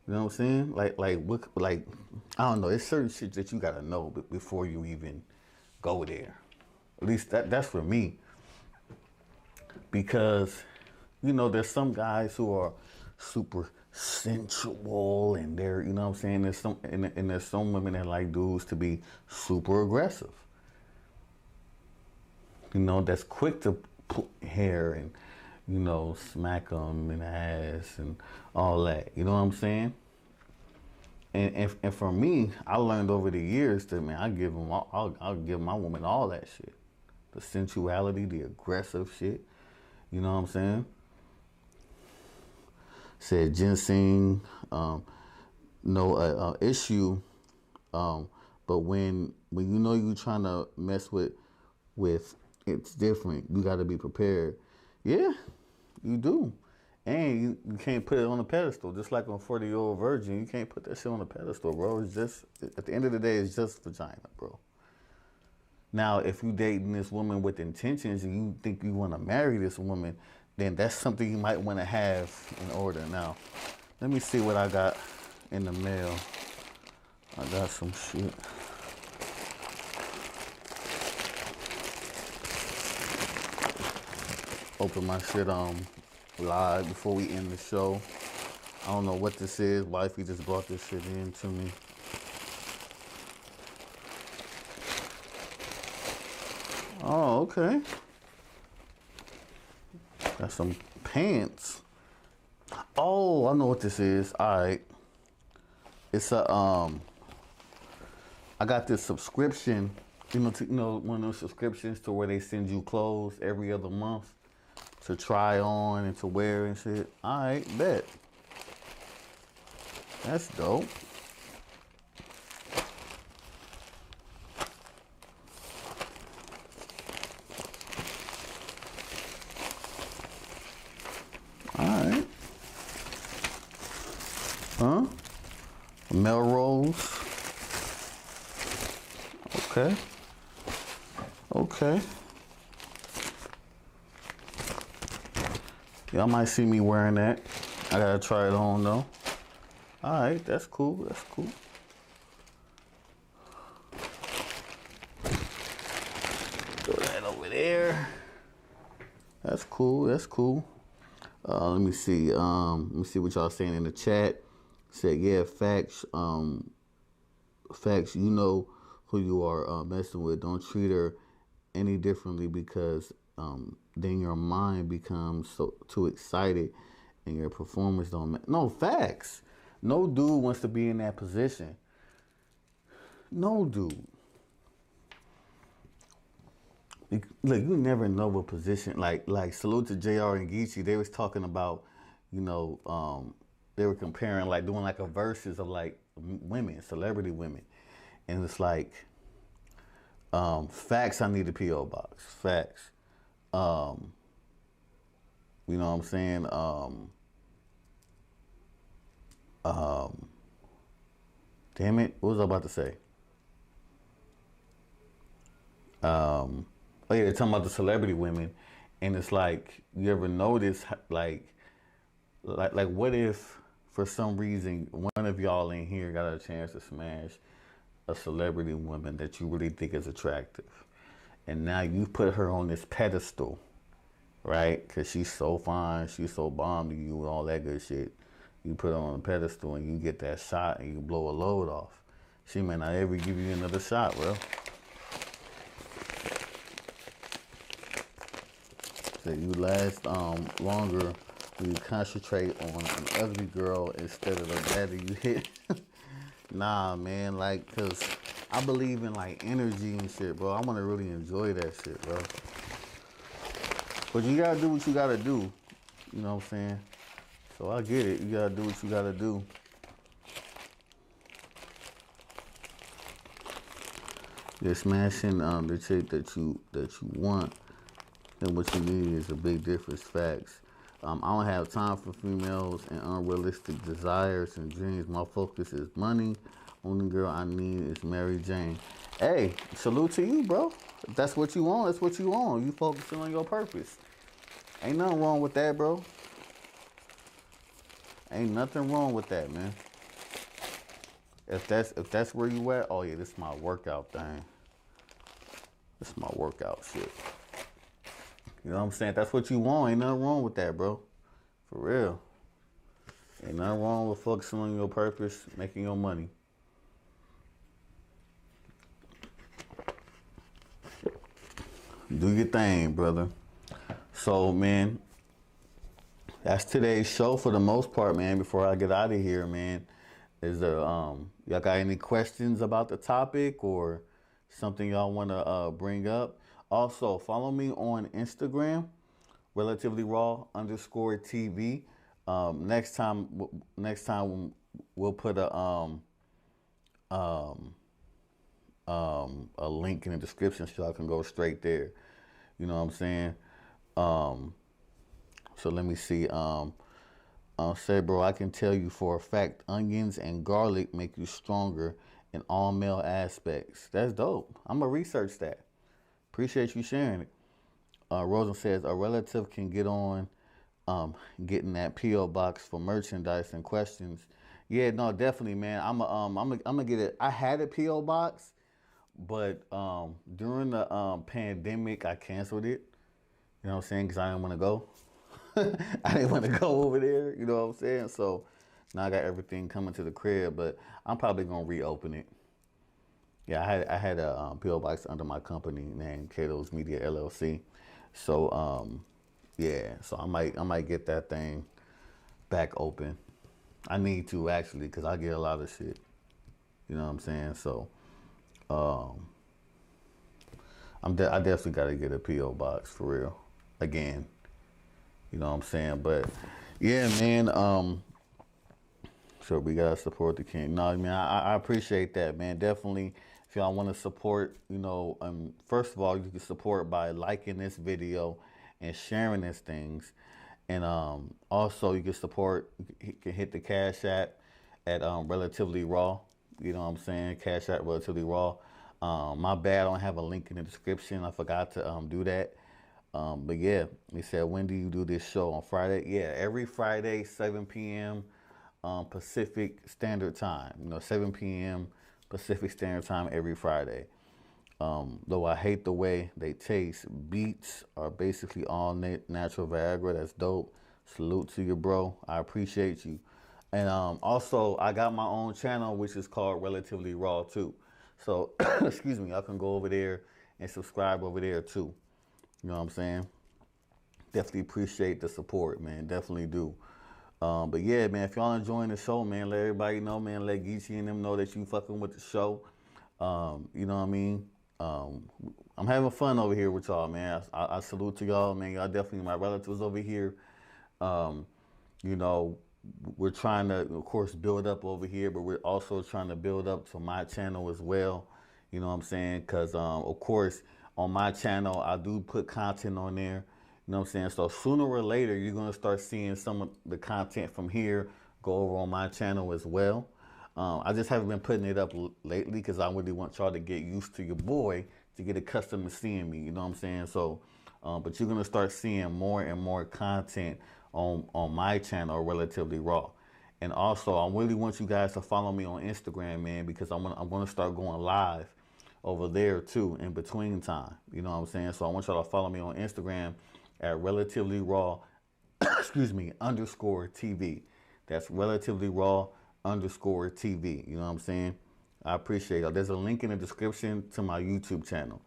You know what I'm saying? Like I don't know. It's certain shit that you gotta know before you even go there. At least that's for me. Because, there's some guys who are super sensual, and they're, you know what I'm saying? There's some women that like dudes to be super aggressive. That's quick to pull hair and, smack them in the ass and all that. You know what I'm saying? And for me, I learned over the years that, man, I'll give my woman all that shit. The sensuality, the aggressive shit. You know what I'm saying? Said ginseng, no issue. But when you're trying to mess with, it's different. You got to be prepared. Yeah, you do. And you can't put it on a pedestal. Just like on 40-Year-Old Virgin, you can't put that shit on a pedestal, bro. It's just, at the end of the day, it's just vagina, bro. Now, if you dating this woman with intentions and you think you want to marry this woman, then that's something you might want to have in order. Now, let me see what I got in the mail. I got some shit. Open my shit live before we end the show. I don't know what this is. Wifey just brought this shit in to me. Oh, okay. Got some pants. Oh, I know what this is. All right. It's a I got this subscription. One of those subscriptions to where they send you clothes every other month. to try on and to wear and shit. All right, bet. That's dope. All right. Huh? Melrose. Okay. Okay. Y'all might see me wearing that. I gotta try it on though. Alright, that's cool. That's cool. Throw that over there. That's cool. That's cool. Let me see. Let me see what y'all saying in the chat. Said, yeah, facts. Facts. You know who you are messing with. Don't treat her any differently because then your mind becomes so too excited and your performance don't. No, facts. No dude wants to be in that position. No dude. Look, you never know what position. Like salute to Jayare and Geechi. They was talking about, you know, they were comparing, like doing like a versus of like women, celebrity women, and it's like, facts. I need a PO box. Facts. You know what I'm saying? Damn it, what was I about to say? Oh yeah, they're talking about the celebrity women, and it's like, you ever notice like what if for some reason one of y'all in here got a chance to smash a celebrity woman that you really think is attractive, and now you put her on this pedestal, right? Because she's so fine, she's so bomb to you and all that good shit. You put her on a pedestal and you get that shot and you blow a load off. She may not ever give you another shot, bro. So you last longer when you concentrate on an ugly girl instead of the baddie you hit. Nah, man, like, cause I believe in like energy and shit, bro. I want to really enjoy that shit, bro. But you gotta do what you gotta do. You know what I'm saying? So I get it. You gotta do what you gotta do. You're smashing the chick that you want, and what you need is a big difference. Facts. I don't have time for females and unrealistic desires and dreams. My focus is money. Only girl I need is Mary Jane. Hey, salute to you, bro. If that's what you want, that's what you want. You focusing on your purpose. Ain't nothing wrong with that, bro. Ain't nothing wrong with that, man. If that's where you at, oh yeah, this is my workout thing. This is my workout shit. You know what I'm saying? If that's what you want. Ain't nothing wrong with that, bro. For real. Ain't nothing wrong with focusing on your purpose, making your money. Do your thing, brother. So, man, that's today's show for the most part, man. Before I get out of here, man, is there y'all got any questions about the topic or something y'all want to bring up? Also, follow me on Instagram, relativelyraw_TV. Next time we'll put a link in the description so y'all can go straight there. You know what I'm saying? So let me see. Say, bro, I can tell you for a fact, onions and garlic make you stronger in all male aspects. That's dope. I'm gonna research that. Appreciate you sharing it. Rosen says a relative can get on getting that PO box for merchandise and questions. Yeah, no, definitely, man. I'm gonna get it. I had a PO box, but during the pandemic, I canceled it. You know what I'm saying? Because I didn't want to go. I didn't want to go over there. You know what I'm saying? So now I got everything coming to the crib, but I'm probably gonna reopen it. Yeah, I had a PO box under my company named Kato's Media LLC. So yeah, so I might get that thing back open. I need to actually, because I get a lot of shit. You know what I'm saying? So I definitely got to get a PO box for real again. You know what I'm saying? But yeah, man. So we gotta support the king. No, I mean I appreciate that, man. Definitely, if y'all want to support, first of all, you can support by liking this video and sharing these things, and also you can support. You can hit the Cash App at Relatively Raw. You know what I'm saying? Cash App Relatively Raw. My bad, I don't have a link in the description. I forgot to do that. But yeah, he said, when do you do this show? On Friday? Yeah, every Friday, 7 p.m. Pacific Standard Time. 7 p.m. Pacific Standard Time every Friday. Though I hate the way they taste, beats are basically all natural Viagra. That's dope. Salute to you, bro. I appreciate you. And also, I got my own channel, which is called Relatively Raw, too. So, excuse me, y'all can go over there and subscribe over there, too. You know what I'm saying? Definitely appreciate the support, man. Definitely do. But yeah, man, if y'all enjoying the show, man, let everybody know, man. Let Geechi and them know that you fucking with the show. You know what I mean? I'm having fun over here with y'all, man. I salute to y'all, man. Y'all definitely my relatives over here. We're trying to, of course, build up over here, but we're also trying to build up to my channel as well. You know what I'm saying? Because, of course, on my channel, I do put content on there. You know what I'm saying? So sooner or later, you're going to start seeing some of the content from here go over on my channel as well. I just haven't been putting it up lately because I really want y'all to get used to your boy, to get accustomed to seeing me. You know what I'm saying? So, but you're going to start seeing more and more content on my channel, Relatively Raw. And also, I really want you guys to follow me on Instagram, man, because I'm going to start going live over there too in between time. You know what I'm saying? So I want y'all to follow me on Instagram at Relatively Raw, excuse me, _TV. That's Relatively Raw _TV. You know what I'm saying? I appreciate y'all. There's a link in the description to my YouTube channel.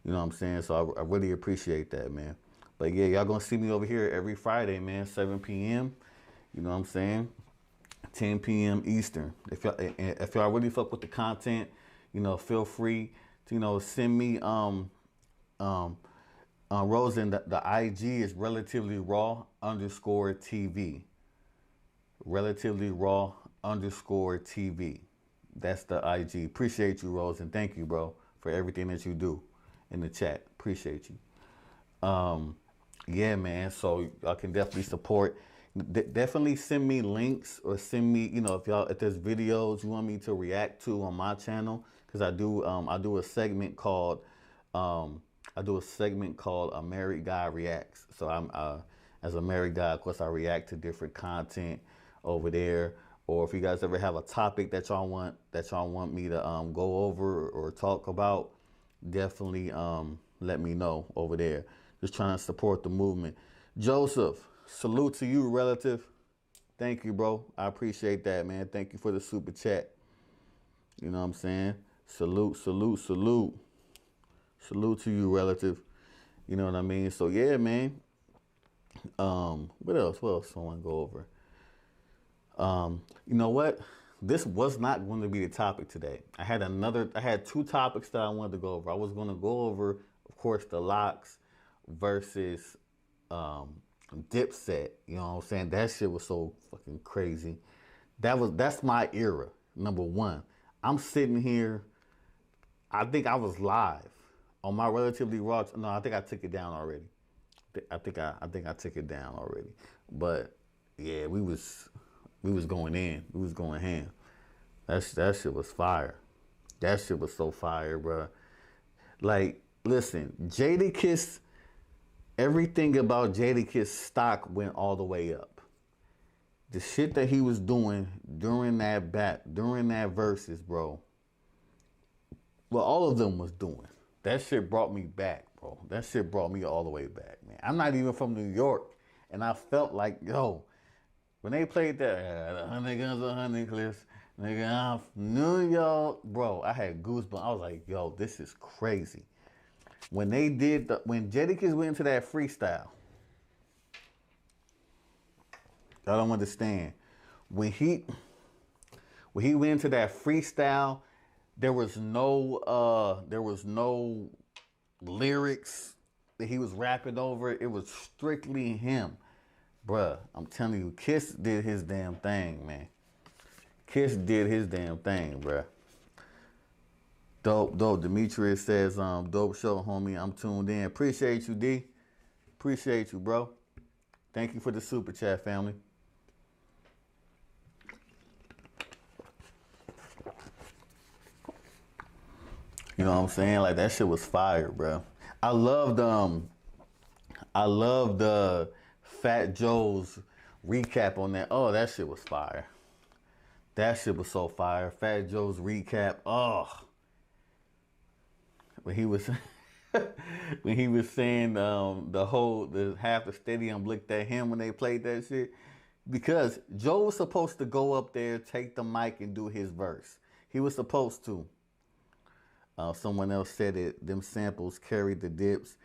You know what I'm saying? So I really appreciate that, man. But yeah, y'all gonna see me over here every Friday, man, 7 p.m. You know what I'm saying? 10 p.m. Eastern. If y'all really fuck with the content, feel free to, send me Rosen, the IG is Relatively Raw _TV. Relatively Raw _TV. That's the IG. Appreciate you, Rosen. Thank you, bro, for everything that you do in the chat. Appreciate you. Yeah, man. So y'all can definitely support. Definitely send me links or send me, if there's videos you want me to react to on my channel, because I do a segment called A Married Guy Reacts. So I'm as a married guy, of course, I react to different content over there. Or if you guys ever have a topic that y'all want me to go over or talk about, definitely let me know over there. Just trying to support the movement. Joseph, salute to you, relative. Thank you, bro. I appreciate that, man. Thank you for the super chat. You know what I'm saying? Salute, salute, salute. Salute to you, relative. You know what I mean? So yeah, man. What else? What else I want to go over? You know what? This was not going to be the topic today. I had two topics that I wanted to go over. I was going to go over, of course, the Locks versus Dipset. You know what I'm saying? That shit was so fucking crazy. That's my era. Number one. I'm sitting here. I think I was live on my Relatively Raw. No, I think I took it down already. I think I took it down already. But yeah, we was going in. We was going ham. That shit was fire. That shit was so fire, bro. Like, listen, Jadakiss, everything about Jadakiss stock went all the way up. The shit that he was doing during that verses, bro. Well, all of them was doing. That shit brought me back, bro. That shit brought me all the way back, man. I'm not even from New York, and I felt like, yo, when they played that, 100 guns, 100 clips, nigga, I'm from New York, bro, I had goosebumps. I was like, yo, this is crazy. When when Jadakiss went into that freestyle, y'all don't understand. When he went into that freestyle, there was no lyrics that he was rapping over. It was strictly him. Bruh, I'm telling you, Kiss did his damn thing, man. Kiss did his damn thing, bruh. Dope. Demetrius says, dope show, homie. I'm tuned in. Appreciate you, D. Appreciate you, bro. Thank you for the super chat, family. You know what I'm saying? Like, that shit was fire, bro. I loved Fat Joe's recap on that. Oh, that shit was fire. That shit was so fire. Fat Joe's recap. Oh. When he was when he was saying the half the stadium looked at him when they played that shit. Because Joe was supposed to go up there, take the mic, and do his verse. He was supposed to. Someone else said it. Them samples carried the dips,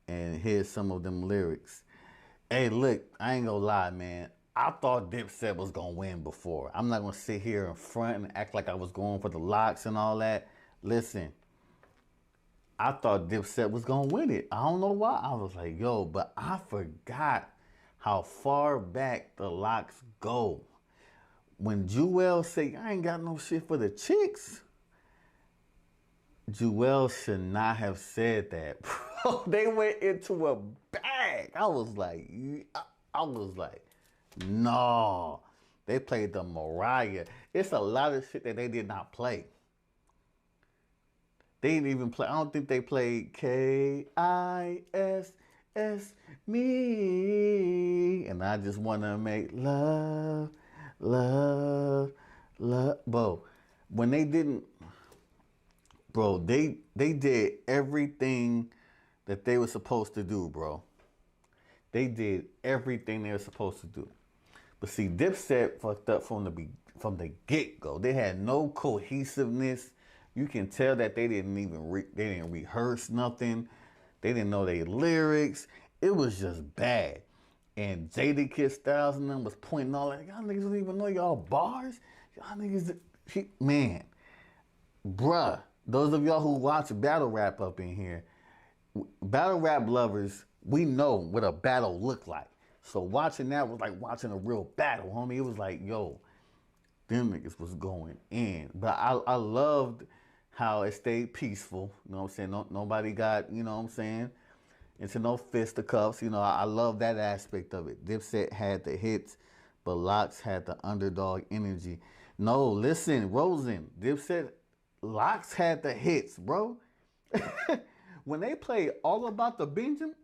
and here's some of them lyrics. Hey, look, I ain't gonna lie, man. I thought Dipset was gonna win before. I'm not gonna sit here in front and act like I was going for the locks and all that. Listen, I thought Dipset was gonna win it. I don't know why. I was like, yo, but I forgot how far back the locks go. When Jewel said, I ain't got no shit for the chicks, Jewel should not have said that, bro. They went into a bag. I was like, no. They played the Mariah. It's a lot of shit that they did not play. They didn't even play. I don't think they played K-I-S-S me. And I just want to make love, love, love. Bro, when they didn't, bro, they did everything that they were supposed to do, bro. They did everything they were supposed to do. But see, Dipset fucked up from the get-go. They had no cohesiveness. You can tell that they didn't even they didn't rehearse nothing. They didn't know their lyrics. It was just bad. And Jadakiss Styles and them was pointing all like, y'all niggas don't even know y'all bars. Y'all niggas, man, bruh. Those of y'all who watch battle rap up in here, battle rap lovers, we know what a battle looked like. So watching that was like watching a real battle, homie. It was like, yo, them niggas was going in. But I loved how it stayed peaceful. You know what I'm saying? Nobody got, you know what I'm saying, into no fisticuffs. You know, I love that aspect of it. Dipset had the hits, but Locks had the underdog energy. No, listen, Rosen, Dipset, Locks had the hits, bro. When they played All About the Benjamin,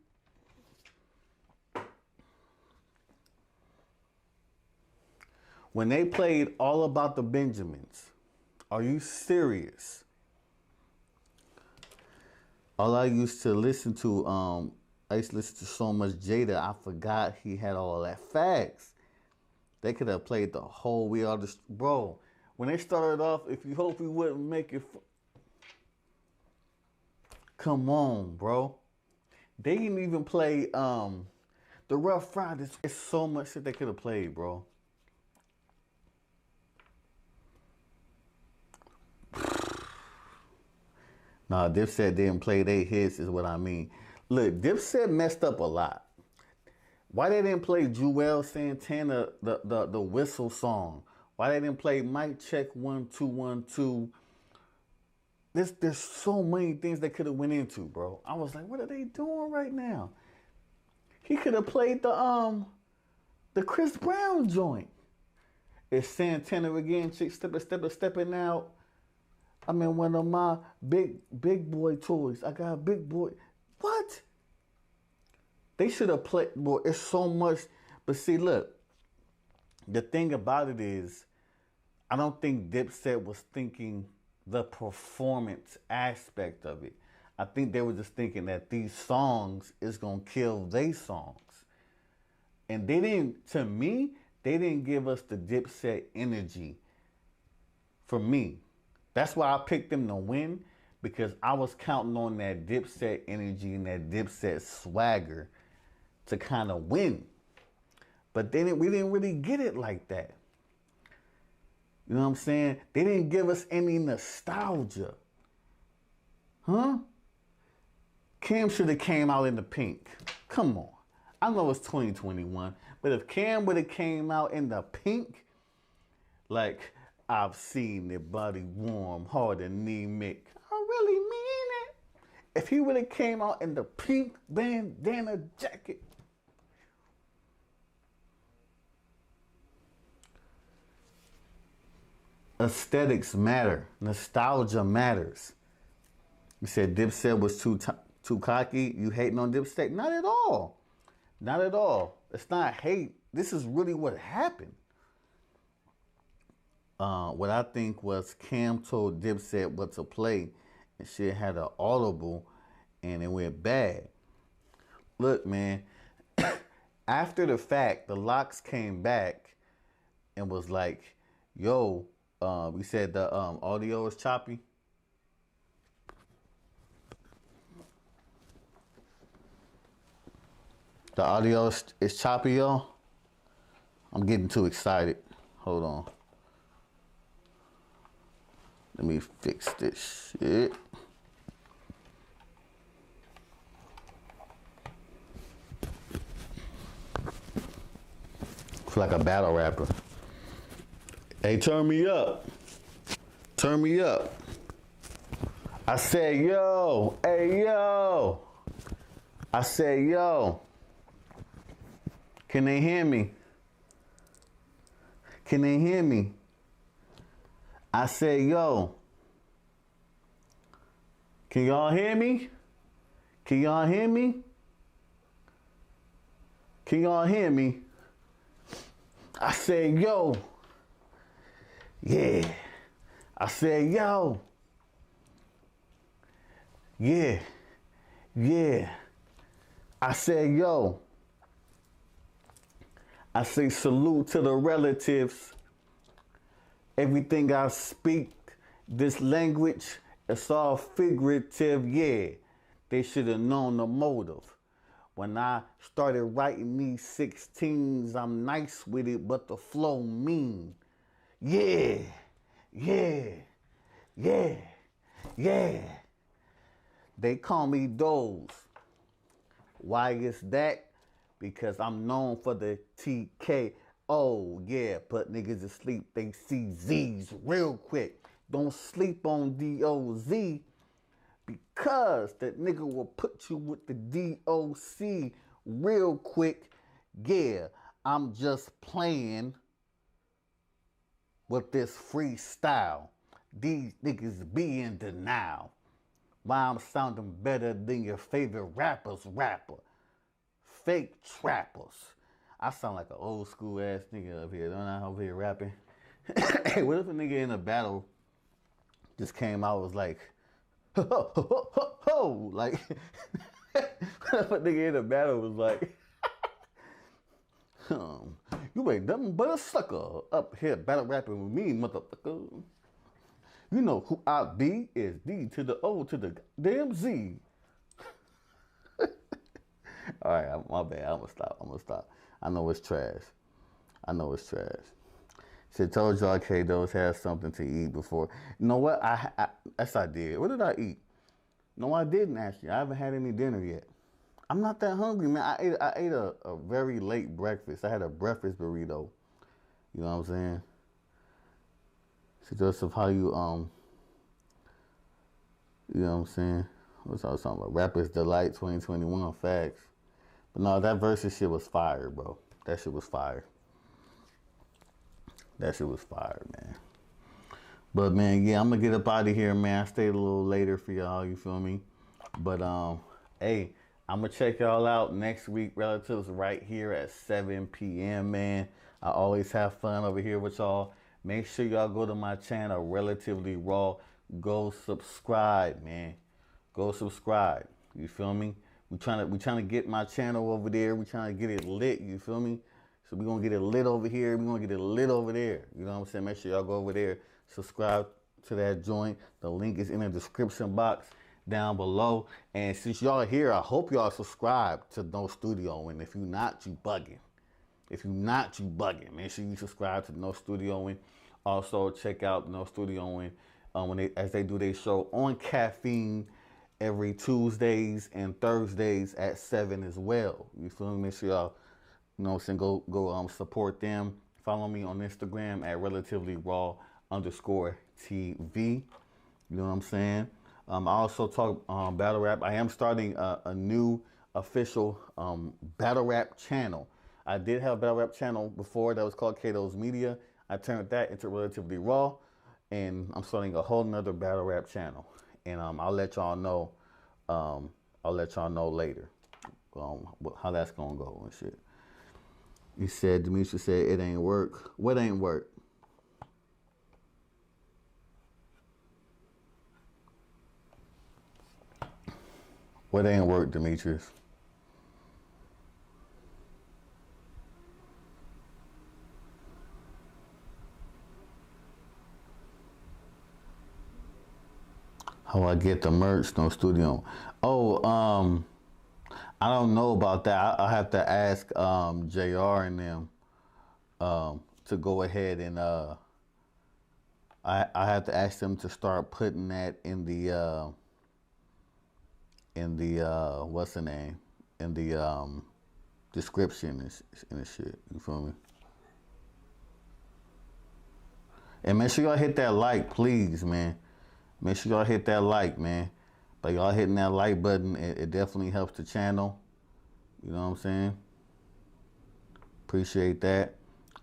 when they played All About the Benjamins, are you serious? All I used to listen to, I used to listen to so much Jada, I forgot he had all that facts. They could have played the whole We Are the... Bro, when they started off, if you hope we wouldn't make it... Come on, bro. They didn't even play the Rough Riders. There's so much shit they could have played, bro. Nah, Dipset didn't play their hits is what I mean. Look, Dipset messed up a lot. Why they didn't play Jewel Santana, the whistle song? Why they didn't play Mic Check 1 2 1 2? There's so many things they could have went into, bro. I was like, what are they doing right now? He could have played the Chris Brown joint. It's Santana again, chick stepping out. I'm in one of my big boy toys. I got a big boy. What? They should have played, boy, it's so much. But see, look, the thing about it is, I don't think Dipset was thinking the performance aspect of it. I think they were just thinking that these songs is gonna kill they songs. And they didn't, to me, they didn't give us the Dipset energy for me. That's why I picked them to win, because I was counting on that Dipset energy and that Dipset swagger to kind of win. But we didn't really get it like that. You know what I'm saying? They didn't give us any nostalgia. Huh? Cam should have came out in the pink. Come on. I know it's 2021, But if Cam would have came out in the pink, like, I've seen their body warm, hard, anemic. I really mean it. If he would have came out in the pink bandana jacket. Aesthetics matter. Nostalgia matters. You said Dipset was too cocky. You hating on Dipset? Not at all. Not at all. It's not hate. This is really what happened. What I think was Cam told Dipset what to play, and shit had an audible, and it went bad. Look, man. After the fact, the Locks came back and was like, "Yo, we said the audio is choppy." The audio is choppy, y'all. I'm getting too excited. Hold on. Let me fix this shit. Feel like a battle rapper. Hey, turn me up. Turn me up. I said, yo. Hey, yo. I said, yo. Can they hear me? Can they hear me? I said, yo. Can y'all hear me? Can y'all hear me? Can y'all hear me? I said, yo. Yeah. I said, yo. Yeah. Yeah. I said, yo. I say salute to the relatives. Everything I speak, this language, it's all figurative, yeah. They should have known the motive. When I started writing these 16s, I'm nice with it, but the flow mean. Yeah, yeah, yeah, yeah. They call me Doze. Why is that? Because I'm known for the TK. Oh, yeah, put niggas to sleep. They see Z's real quick. Don't sleep on DOZ because that nigga will put you with the DOC real quick. Yeah, I'm just playing with this freestyle. These niggas be in denial. Why I'm sounding better than your favorite rapper's rapper. Fake trappers. I sound like an old school ass nigga up here, don't I? Over here rapping. Hey, what if a nigga in a battle just came out was like, ho, ho, ho, ho, ho. Like, what if a nigga in a battle was like, you ain't nothing but a sucker up here battle rapping with me, motherfucker. You know who I be is D to the O to the damn Z. All right, my bad. I'm gonna stop. I know it's trash. I know it's trash. Should told y'all K-Dos had something to eat before. You know what? Yes, I did. What did I eat? No, I didn't actually. I haven't had any dinner yet. I'm not that hungry, man. I ate a very late breakfast. I had a breakfast burrito. You know what I'm saying? So Joseph, how you you know what I'm saying? What's I was talking about? Rapper's Delight 2021 facts. But no, that Versus shit was fire, bro. That shit was fire. That shit was fire, man. But man, yeah, I'm gonna get up out of here, man. I stayed a little later for y'all, you feel me? But hey, I'm gonna check y'all out next week, relatives, right here at 7 p.m., man. I always have fun over here with y'all. Make sure y'all go to my channel, Relatively Raw. Go subscribe, man. Go subscribe. You feel me? We trying to get my channel over there. We trying to get it lit. You feel me? So we gonna get it lit over here. We gonna get it lit over there. You know what I'm saying? Make sure y'all go over there, subscribe to that joint. The link is in the description box down below. And since y'all are here, I hope y'all subscribe to No Studio. And if you not, you bugging. If you not, you bugging. Make sure you subscribe to No Studio. Also check out No Studio as they do their show on Caffeine every Tuesdays and Thursdays at 7 as well. You feel me? Make sure y'all You know what I'm saying? Go support them. Follow me on Instagram at relativelyraw_TV. You know what I'm saying? I also talk battle rap. I am starting a new official battle rap channel. I did have a battle rap channel before that was called Kato's Media. I turned that into Relatively Raw, and I'm starting a whole nother battle rap channel. And I'll let y'all know. I'll let y'all know later how that's gonna go and shit. He said, Demetri said it ain't work. What ain't work? What ain't work, Demetrius? How I get the merch, no studio. Oh, I don't know about that. I have to ask Jayare and them to go ahead and I have to ask them to start putting that in the what's the name? In the description and shit. You feel me? And make sure y'all hit that like, please, man. Make sure y'all hit that like, man. By y'all hitting that like button, it definitely helps the channel. You know what I'm saying? Appreciate that.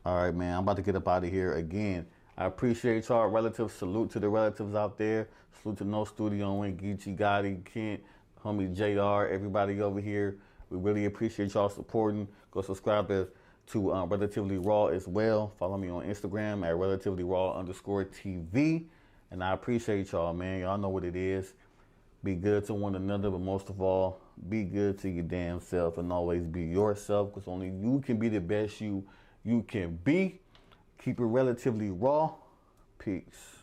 All right, man. I'm about to get up out of here again. I appreciate y'all. Relatives, salute to the relatives out there. Salute to No Studio and Geechi, Gotti, Kent, homie Jayare, everybody over here. We really appreciate y'all supporting. Go subscribe to Relatively Raw as well. Follow me on Instagram at relativelyraw_TV. And I appreciate y'all, man. Y'all know what it is. Be good to one another, but most of all, be good to your damn self and always be yourself, because only you can be the best you can be. Keep it relatively raw. Peace.